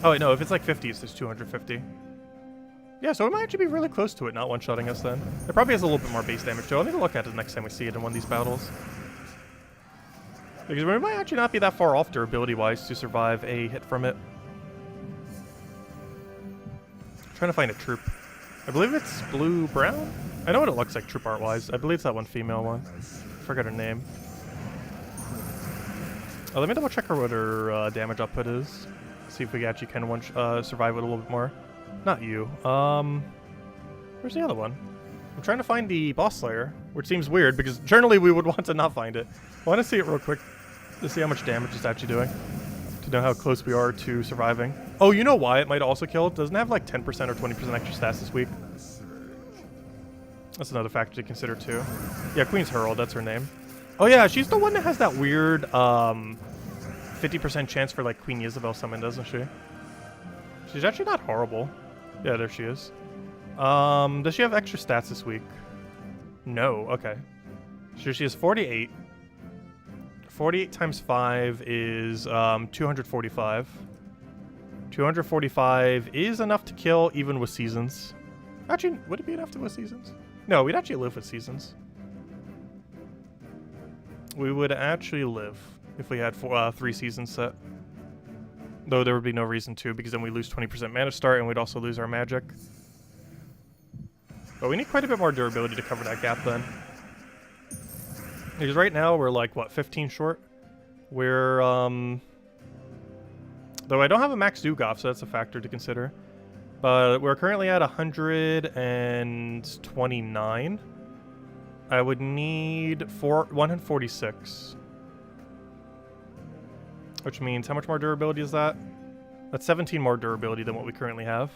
Oh wait, no, if it's like 50, it's just 250. Yeah, so it might actually be really close to it not one-shotting us then. It probably has a little bit more base damage too. I'll need to look at it the next time we see it in one of these battles. Because we might actually not be that far off durability-wise to survive a hit from it. I'm trying to find a troop. I believe it's blue-brown? I know what it looks like troop art-wise. I believe it's that one female one. I forgot her name. Oh, let me double check her what her damage output is. See if we actually can survive it a little bit more. Not you. Where's the other one? I'm trying to find the boss slayer, which seems weird because generally we would want to not find it. I want to see it real quick to see how much damage it's actually doing. To know how close we are to surviving. Oh, you know why it might also kill? It doesn't have like 10% or 20% extra stats this week. That's another factor to consider too. Yeah, Queen's Herald, that's her name. Oh yeah, she's the one that has that weird 50% chance for like Queen Isabel summon, doesn't she? She's actually not horrible. Yeah, there she is. Does she have extra stats this week? No, okay. So she has 48. 48 times 5 is 245. 245 is enough to kill even with seasons. Actually, would it be enough to with seasons? No, we'd actually live with seasons. We would actually live if we had 3 seasons set. Though there would be no reason to, because then we lose 20% mana start and we'd also lose our magic. But we need quite a bit more durability to cover that gap then. Because right now we're like, what, 15 short? We're, though I don't have a max Zugoff, so that's a factor to consider. But we're currently at 129. I would need 146. Which means, how much more durability is that? That's 17 more durability than what we currently have.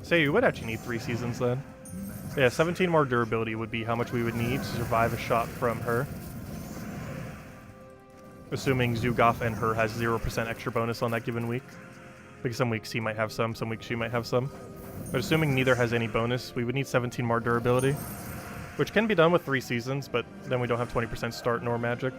So you would actually need 3 seasons then. Yeah, 17 more durability would be how much we would need to survive a shot from her. Assuming Zugoff and her has 0% extra bonus on that given week. Because some weeks he might have some weeks she might have some. But assuming neither has any bonus, we would need 17 more durability. Which can be done with 3 seasons, but then we don't have 20% start nor magic.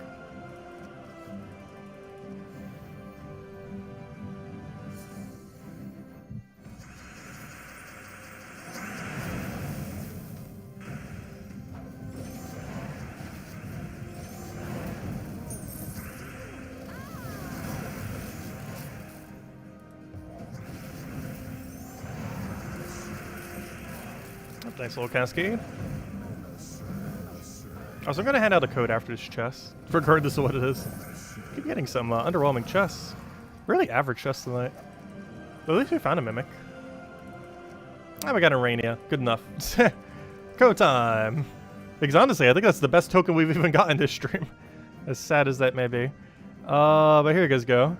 Nice little cascade. Also, I'm going to hand out a code after this chest, regardless of what it is. Keep getting some underwhelming chests. Really average chests tonight. But at least we found a Mimic. Ah, we got a Rainia. Good enough. Code time! Because honestly, I think that's the best token we've even gotten this stream. As sad as that may be. But here you guys go.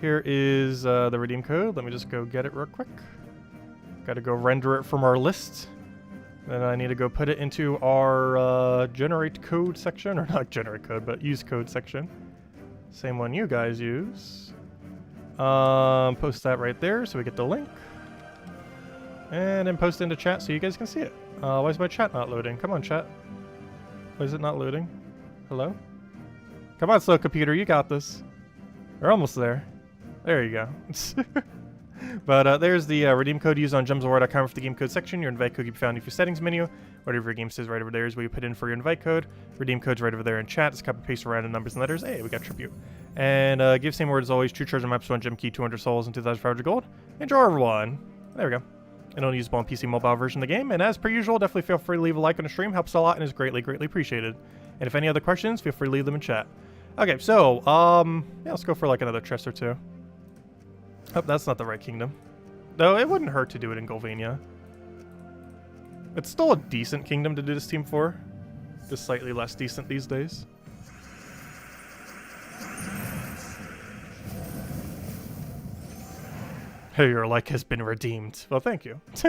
Here is the redeem code. Let me just go get it real quick. Gotta go render it from our list. Then I need to go put it into our generate code section, or not generate code, but use code section. Same one you guys use. Post that right there so we get the link. And then post into chat so you guys can see it. Why is my chat not loading? Come on, chat. Why is it not loading? Hello? Come on, slow computer, you got this. We're almost there. There you go. But there's the redeem code used on gemsofwar.com for the game code section. Your invite code can be found in your settings menu. Whatever your game says right over there is where you put in for your invite code. Redeem code's right over there in chat. Just copy paste random numbers and letters. Hey, we got tribute. And give same word as always. True treasure maps, 1 gem key, 200 souls, and 2,500 gold. Enjoy everyone. There we go. And only usable on PC mobile version of the game. And as per usual, definitely feel free to leave a like on the stream. Helps a lot and is greatly, greatly appreciated. And if any other questions, feel free to leave them in chat. Okay, so, yeah, let's go for like another chest or two. Oh, that's not the right kingdom. Though it wouldn't hurt to do it in Golvania. It's still a decent kingdom to do this team for. Just slightly less decent these days. Hey, your like has been redeemed. Well, thank you. That's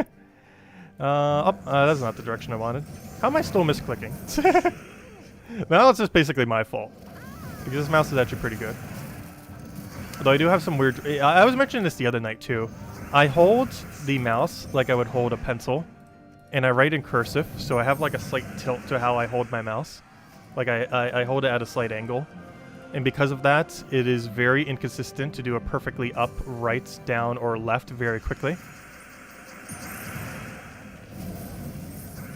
not the direction I wanted. How am I still misclicking? Now it's just basically my fault. Because this mouse is actually pretty good. Although I do have some weird... I was mentioning this the other night too. I hold the mouse like I would hold a pencil. And I write in cursive, so I have like a slight tilt to how I hold my mouse. Like I hold it at a slight angle. And because of that, it is very inconsistent to do a perfectly up, right, down, or left very quickly.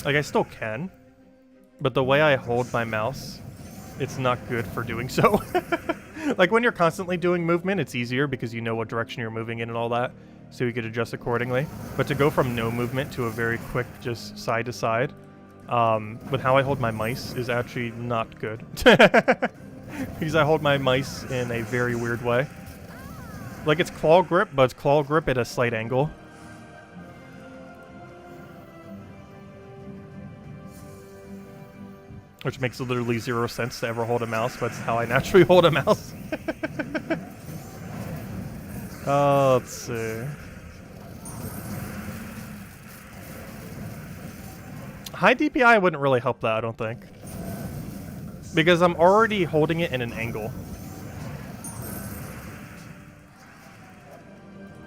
Like I still can. But the way I hold my mouse, it's not good for doing so. Like when you're constantly doing movement, it's easier because you know what direction you're moving in and all that. So you could adjust accordingly. But to go from no movement to a very quick just side to side, with how I hold my mice is actually not good. Because I hold my mice in a very weird way. Like it's claw grip, but it's claw grip at a slight angle. Which makes literally 0 sense to ever hold a mouse, but it's how I naturally hold a mouse. Let's see. High DPI wouldn't really help that, I don't think. Because I'm already holding it in an angle.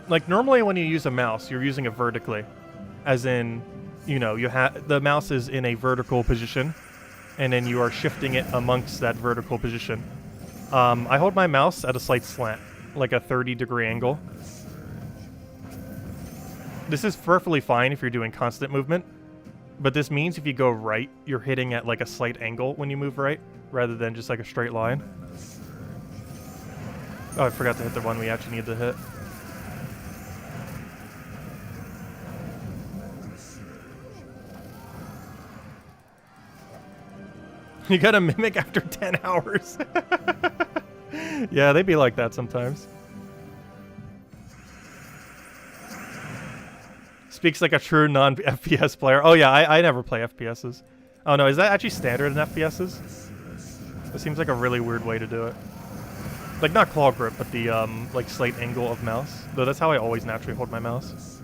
Like normally when you use a mouse, you're using it vertically. As in, you know, the mouse is in a vertical position. And then you are shifting it amongst that vertical position. I hold my mouse at a slight slant, like a 30-degree angle. This is perfectly fine if you're doing constant movement, but this means if you go right, you're hitting at like a slight angle when you move right, rather than just like a straight line. Oh, I forgot to hit the one we actually need to hit. You got a mimic after 10 hours. Yeah, they be like that sometimes. Speaks like a true non-FPS player. Oh yeah, I never play FPSs. Oh no, is that actually standard in FPSs? It seems like a really weird way to do it. Like not claw grip, but the like slight angle of mouse. Though that's how I always naturally hold my mouse.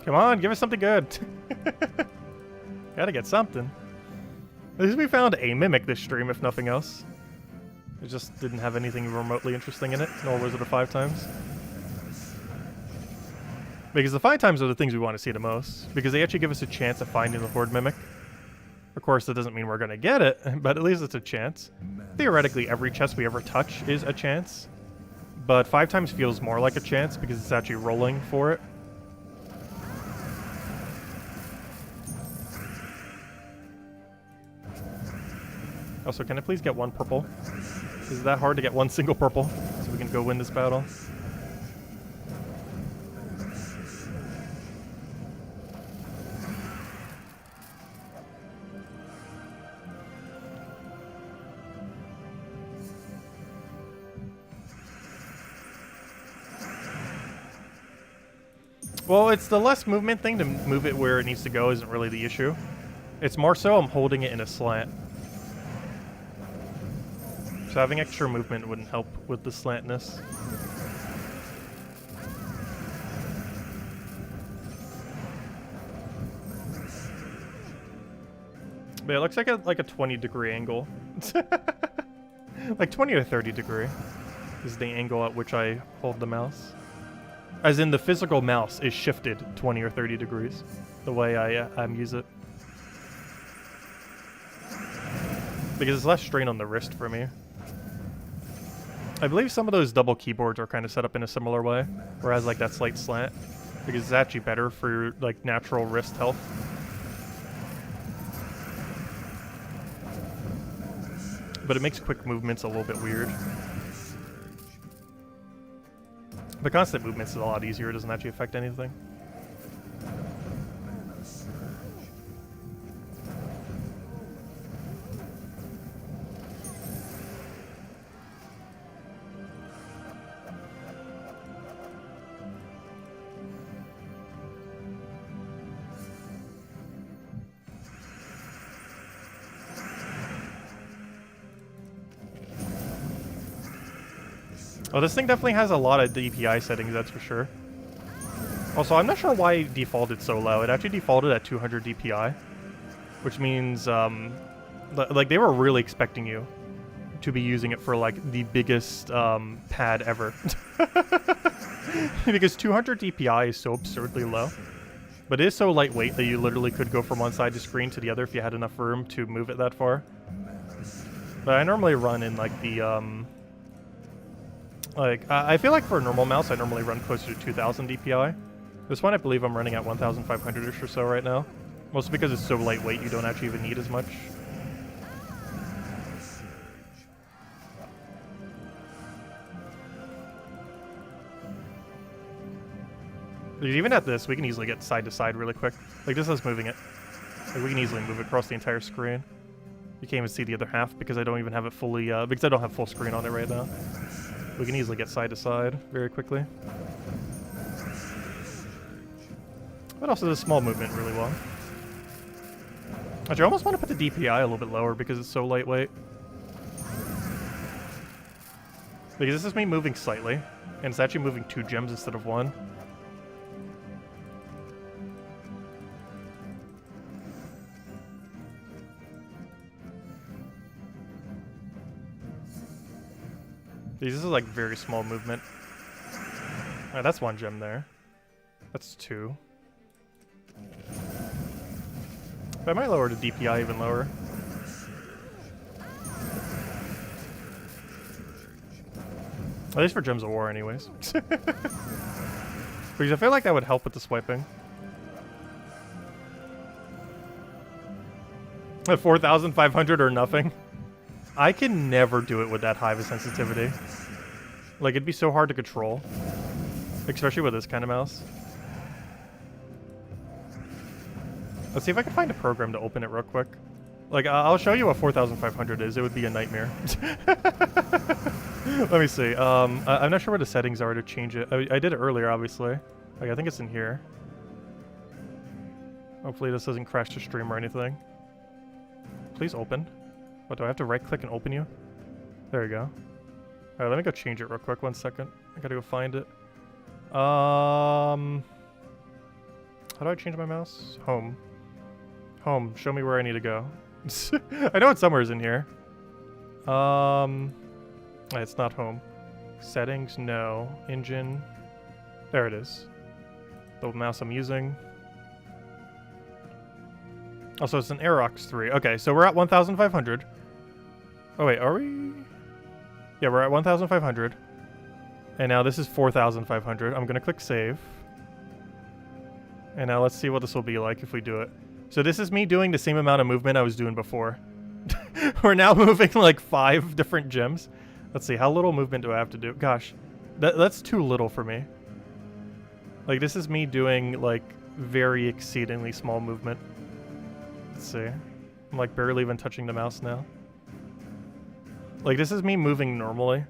Come on, give us something good. Gotta get something. At least we found a mimic this stream, if nothing else. It just didn't have anything remotely interesting in it, nor was it a 5 times. Because the 5 times are the things we want to see the most, because they actually give us a chance of finding the Horde Mimic. Of course, that doesn't mean we're gonna get it, but at least it's a chance. Theoretically, every chest we ever touch is a chance, but 5 times feels more like a chance because it's actually rolling for it. Also, can I please get 1 purple? Is it that hard to get 1 single purple so we can go win this battle? Well, it's the less movement thing to move it where it needs to go isn't really the issue. It's more so I'm holding it in a slant. So having extra movement wouldn't help with the slantness. But it looks like a 20-degree angle. Like 20 or 30 degree is the angle at which I hold the mouse. As in the physical mouse is shifted 20 or 30 degrees, the way I use it. Because it's less strain on the wrist for me. I believe some of those double keyboards are kind of set up in a similar way, where it has like that slight slant, because it's actually better for like natural wrist health. But it makes quick movements a little bit weird. The constant movements is a lot easier, it doesn't actually affect anything. Oh, this thing definitely has a lot of DPI settings, that's for sure. Also, I'm not sure why it defaulted so low. It actually defaulted at 200 DPI, which means, like, they were really expecting you to be using it for, like, the biggest pad ever. Because 200 DPI is so absurdly low. But it is so lightweight that you literally could go from one side of the screen to the other if you had enough room to move it that far. But I normally run in, like, the, I feel like for a normal mouse, I normally run closer to 2000 DPI. This one, I believe I'm running at 1500-ish or so right now. Mostly because it's so lightweight, you don't actually even need as much. Because even at this, we can easily get side to side really quick. Like, this is moving it. Like, we can easily move it across the entire screen. You can't even see the other half because I don't even have it fully, because I don't have full screen on it right now. We can easily get side to side very quickly. But also does small movement really well. Actually, I almost want to put the DPI a little bit lower because it's so lightweight. Because this is me moving slightly, and it's actually moving 2 gems instead of 1. This is like very small movement. Alright, that's 1 gem there. That's 2. But I might lower the DPI even lower. At least for Gems of War anyways. Because I feel like that would help with the swiping. At 4,500 or nothing. I can never do it with that high of a sensitivity. Like, it'd be so hard to control. Especially with this kind of mouse. Let's see if I can find a program to open it real quick. Like, I'll show you what 4,500 is. It would be a nightmare. Let me see. I'm not sure what the settings are to change it. I did it earlier, obviously. Like, I think it's in here. Hopefully this doesn't crash the stream or anything. Please open. What, do I have to right-click and open you? There you go. Alright, let me go change it real quick. 1 second. I gotta go find it. How do I change my mouse? Home. Home. Show me where I need to go. I know it's somewhere's in here. It's not home. Settings, no. Engine. There it is. The mouse I'm using. Also, it's an Aerox 3. Okay, so we're at 1,500. Oh, wait, are we? Yeah, we're at 1,500. And now this is 4,500. I'm going to click save. And now let's see what this will be like if we do it. So this is me doing the same amount of movement I was doing before. We're now moving like 5 different gems. Let's see, how little movement do I have to do? Gosh, that's too little for me. Like, this is me doing like very exceedingly small movement. Let's see. I'm like barely even touching the mouse now. Like, this is me moving normally.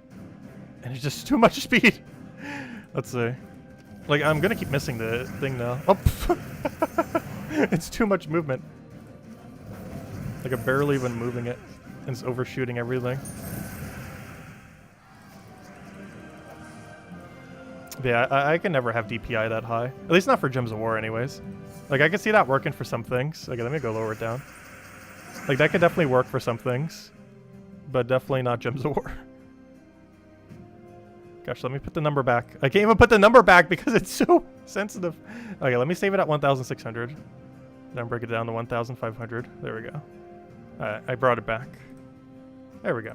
And it's just too much speed. Let's see. Like, I'm gonna keep missing the thing now. Oh, it's too much movement. Like, I'm barely even moving it. And it's overshooting everything. Yeah, I can never have DPI that high. At least not for Gems of War anyways. Like, I can see that working for some things. Okay, let me go lower it down. Like, that could definitely work for some things. But definitely not Gems of War. Gosh, let me put the number back. I can't even put the number back because it's so sensitive. Okay, let me save it at 1,600. Then break it down to 1,500. There we go. Alright, I brought it back. There we go.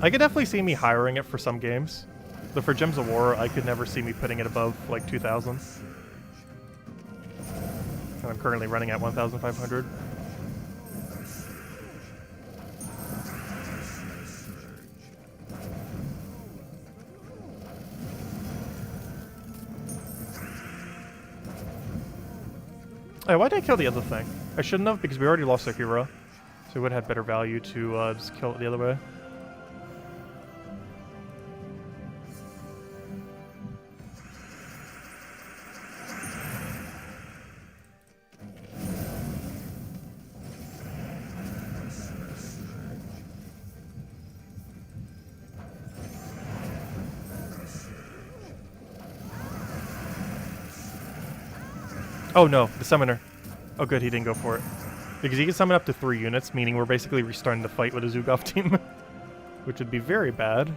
I could definitely see me hiring it for some games. But for Gems of War, I could never see me putting it above, like, 2,000. And I'm currently running at 1,500. Hey, why did I kill the other thing? I shouldn't have, because we already lost our hero. So it would have better value to just kill it the other way. Oh no, the summoner. Oh good, he didn't go for it. Because he can summon up to 3 units, meaning we're basically restarting the fight with a Zugov team. Which would be very bad.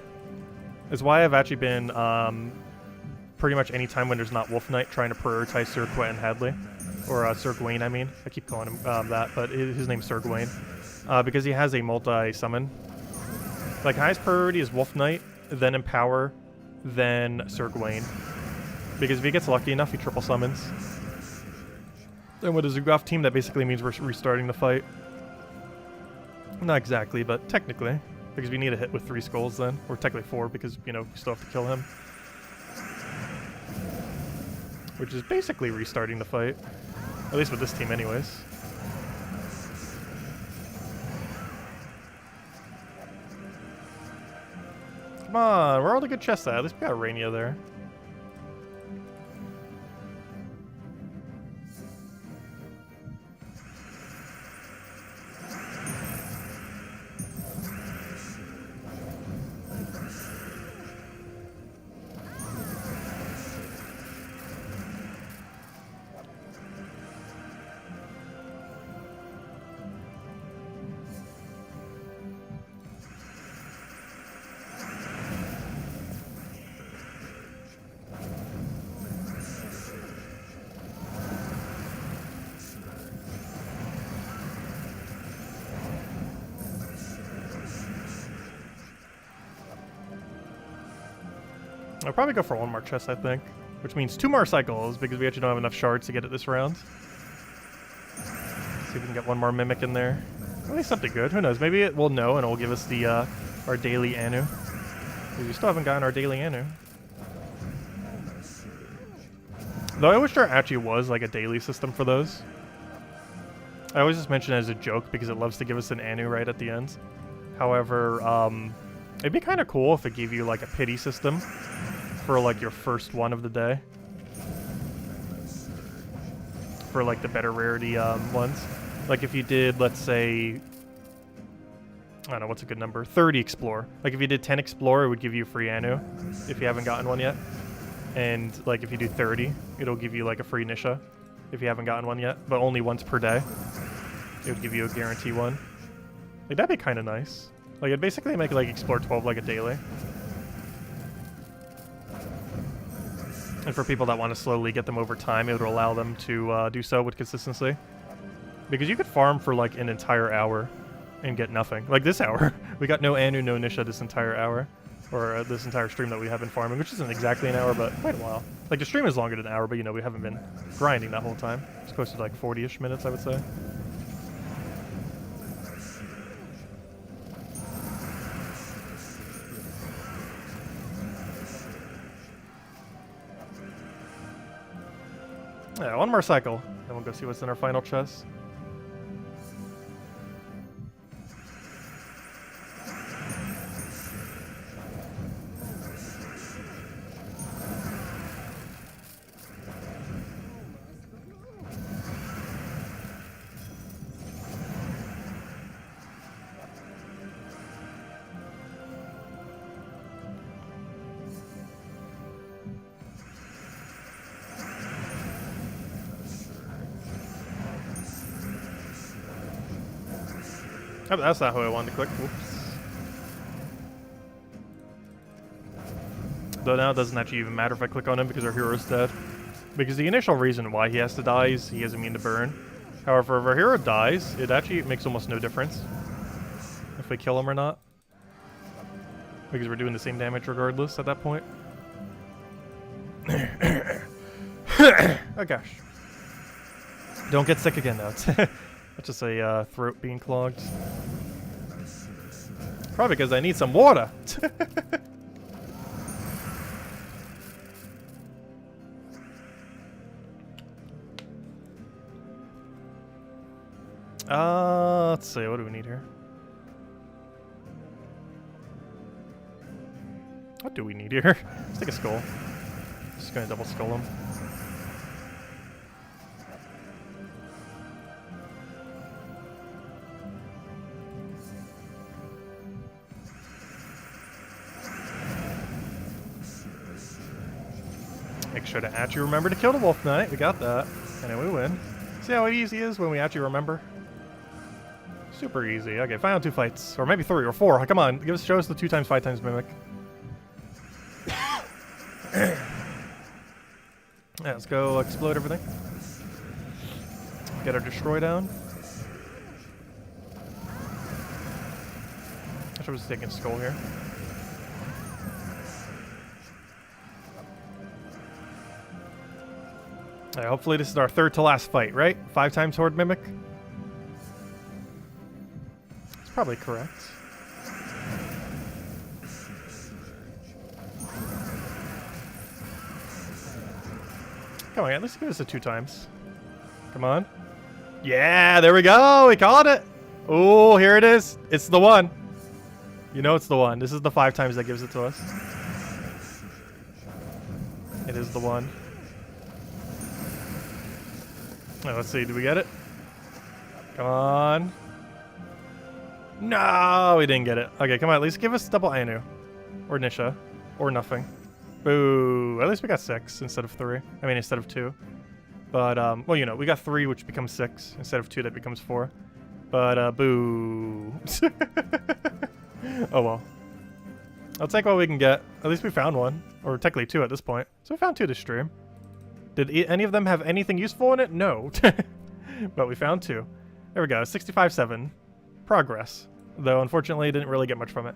That's why I've actually been, pretty much any time when there's not Wolf Knight, trying to prioritize Sir Quet and Hadley. Or Sir Gawain, I mean. I keep calling him that, but his name's Sir Gawain. Because he has a multi-summon. Like, highest priority is Wolf Knight, then Empower, then Sir Gawain. Because if he gets lucky enough, he triple summons. And with a Zugov team, that basically means we're restarting the fight. Not exactly, but technically. Because we need a hit with 3 skulls then. Or technically 4, because, you know, we still have to kill him. Which is basically restarting the fight. At least with this team anyways. Come on, where are all the good chests at? At least we got Rainia there. I'll probably go for 1 more chest, I think. Which means 2 more cycles, because we actually don't have enough shards to get it this round. See if we can get 1 more Mimic in there. At least something good. Who knows? Maybe it will know and it will give us the our daily Anu. Because we still haven't gotten our daily Anu. Though I wish there actually was like a daily system for those. I always just mention it as a joke because it loves to give us an Anu right at the end. However, it'd be kind of cool if it gave you like a pity system for like your first one of the day. For like the better rarity ones. Like if you did, let's say, I don't know, what's a good number? 30 Explore. Like if you did 10 Explore, it would give you a free Anu if you haven't gotten one yet. And like if you do 30, it'll give you like a free Nisha if you haven't gotten one yet, but only once per day. It would give you a guarantee one. Like that'd be kind of nice. Like it'd basically make like Explore 12 like a daily. And for people that want to slowly get them over time, it would allow them to do so with consistency. Because you could farm for like an entire hour and get nothing. Like this hour. We got no Anu, no Nisha this entire hour. Or this entire stream that we have been farming, which isn't exactly an hour, but quite a while. Like the stream is longer than an hour, but you know, we haven't been grinding that whole time. It's close to like 40-ish minutes, I would say. Yeah, 1 more cycle. Then we'll go see what's in our final chest. Oh, that's not who I wanted to click. Whoops. Though now it doesn't actually even matter if I click on him because our hero's dead. Because the initial reason why he has to die is he is immune to burn. However, if our hero dies, it actually makes almost no difference if we kill him or not. Because we're doing the same damage regardless at that point. Oh gosh. Don't get sick again though. That's just a throat being clogged. Probably because I need some water. Let's see, what do we need here? What do we need here? Let's take a skull. Just gonna double skull him. Make sure to actually remember to kill the Wolf Knight. We got that. And then we win. See how easy it is when we actually remember? Super easy. Okay, final 2 fights. Or maybe 3 or 4. Come on, show us the 2 times 5 times Mimic. Yeah, let's go explode everything. Get our destroy down. I should have taken skull here. Alright, hopefully this is our 3rd to last fight, right? 5 times Horde Mimic. It's probably correct. Come on, at least give us a 2 times. Come on. Yeah, there we go. We caught it. Oh, here it is. It's the one. You know it's the one. This is the 5 times that gives it to us. It is the one. Right, let's see. Do we get it? Come on. No, we didn't get it. Okay, come on. At least give us double Anu. Or Nisha. Or nothing. Boo. At least we got 6 instead of 3. I mean, instead of 2. But, well, you know, we got 3, which becomes 6. Instead of 2, that becomes 4. But, boo. Oh, well. I'll take what we can get. At least we found 1. Or technically 2 at this point. So we found 2 this stream. Did any of them have anything useful in it? No. But we found 2. There we go. 65-7. Progress. Though, unfortunately, didn't really get much from it.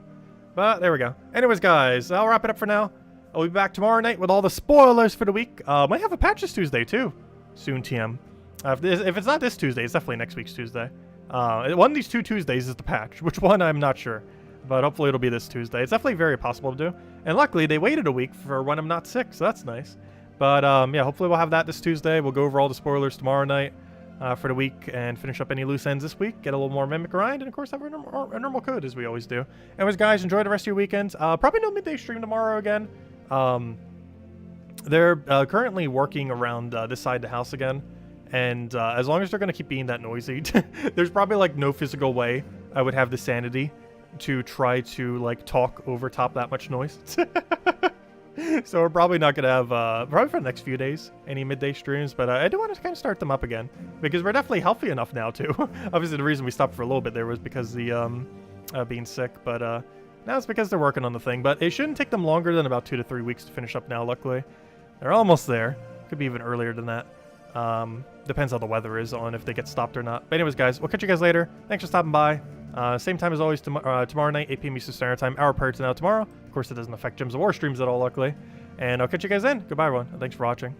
But, there we go. Anyways, guys, I'll wrap it up for now. I'll be back tomorrow night with all the spoilers for the week. Might have a patch this Tuesday, too. Soon, TM. If it's not this Tuesday, it's definitely next week's Tuesday. One of these 2 Tuesdays is the patch. Which one, I'm not sure. But hopefully it'll be this Tuesday. It's definitely very possible to do. And luckily, they waited a week for when I'm not sick, so that's nice. But, yeah, hopefully we'll have that this Tuesday. We'll go over all the spoilers tomorrow night for the week and finish up any loose ends this week. Get a little more Mimic grind, and, of course, have a normal code, as we always do. Anyways, guys, enjoy the rest of your weekend. Probably no midday stream tomorrow again. They're currently working around this side of the house again. And as long as they're going to keep being that noisy, there's probably, like, no physical way I would have the sanity to try to, like, talk over top that much noise. So we're probably not going to have, probably for the next few days, any midday streams. But I do want to kind of start them up again. Because we're definitely healthy enough now, too. Obviously, the reason we stopped for a little bit there was because the being sick. But now it's because they're working on the thing. But it shouldn't take them longer than about 2 to 3 weeks to finish up now, luckily. They're almost there. Could be even earlier than that. Depends how the weather is on if they get stopped or not. But anyways, guys, we'll catch you guys later. Thanks for stopping by. Same time as always tomorrow night, 8 p.m. Eastern Standard Time, hour prior to now tomorrow. Of course, it doesn't affect Gems of War streams at all, luckily. And I'll catch you guys then. Goodbye, everyone. And thanks for watching.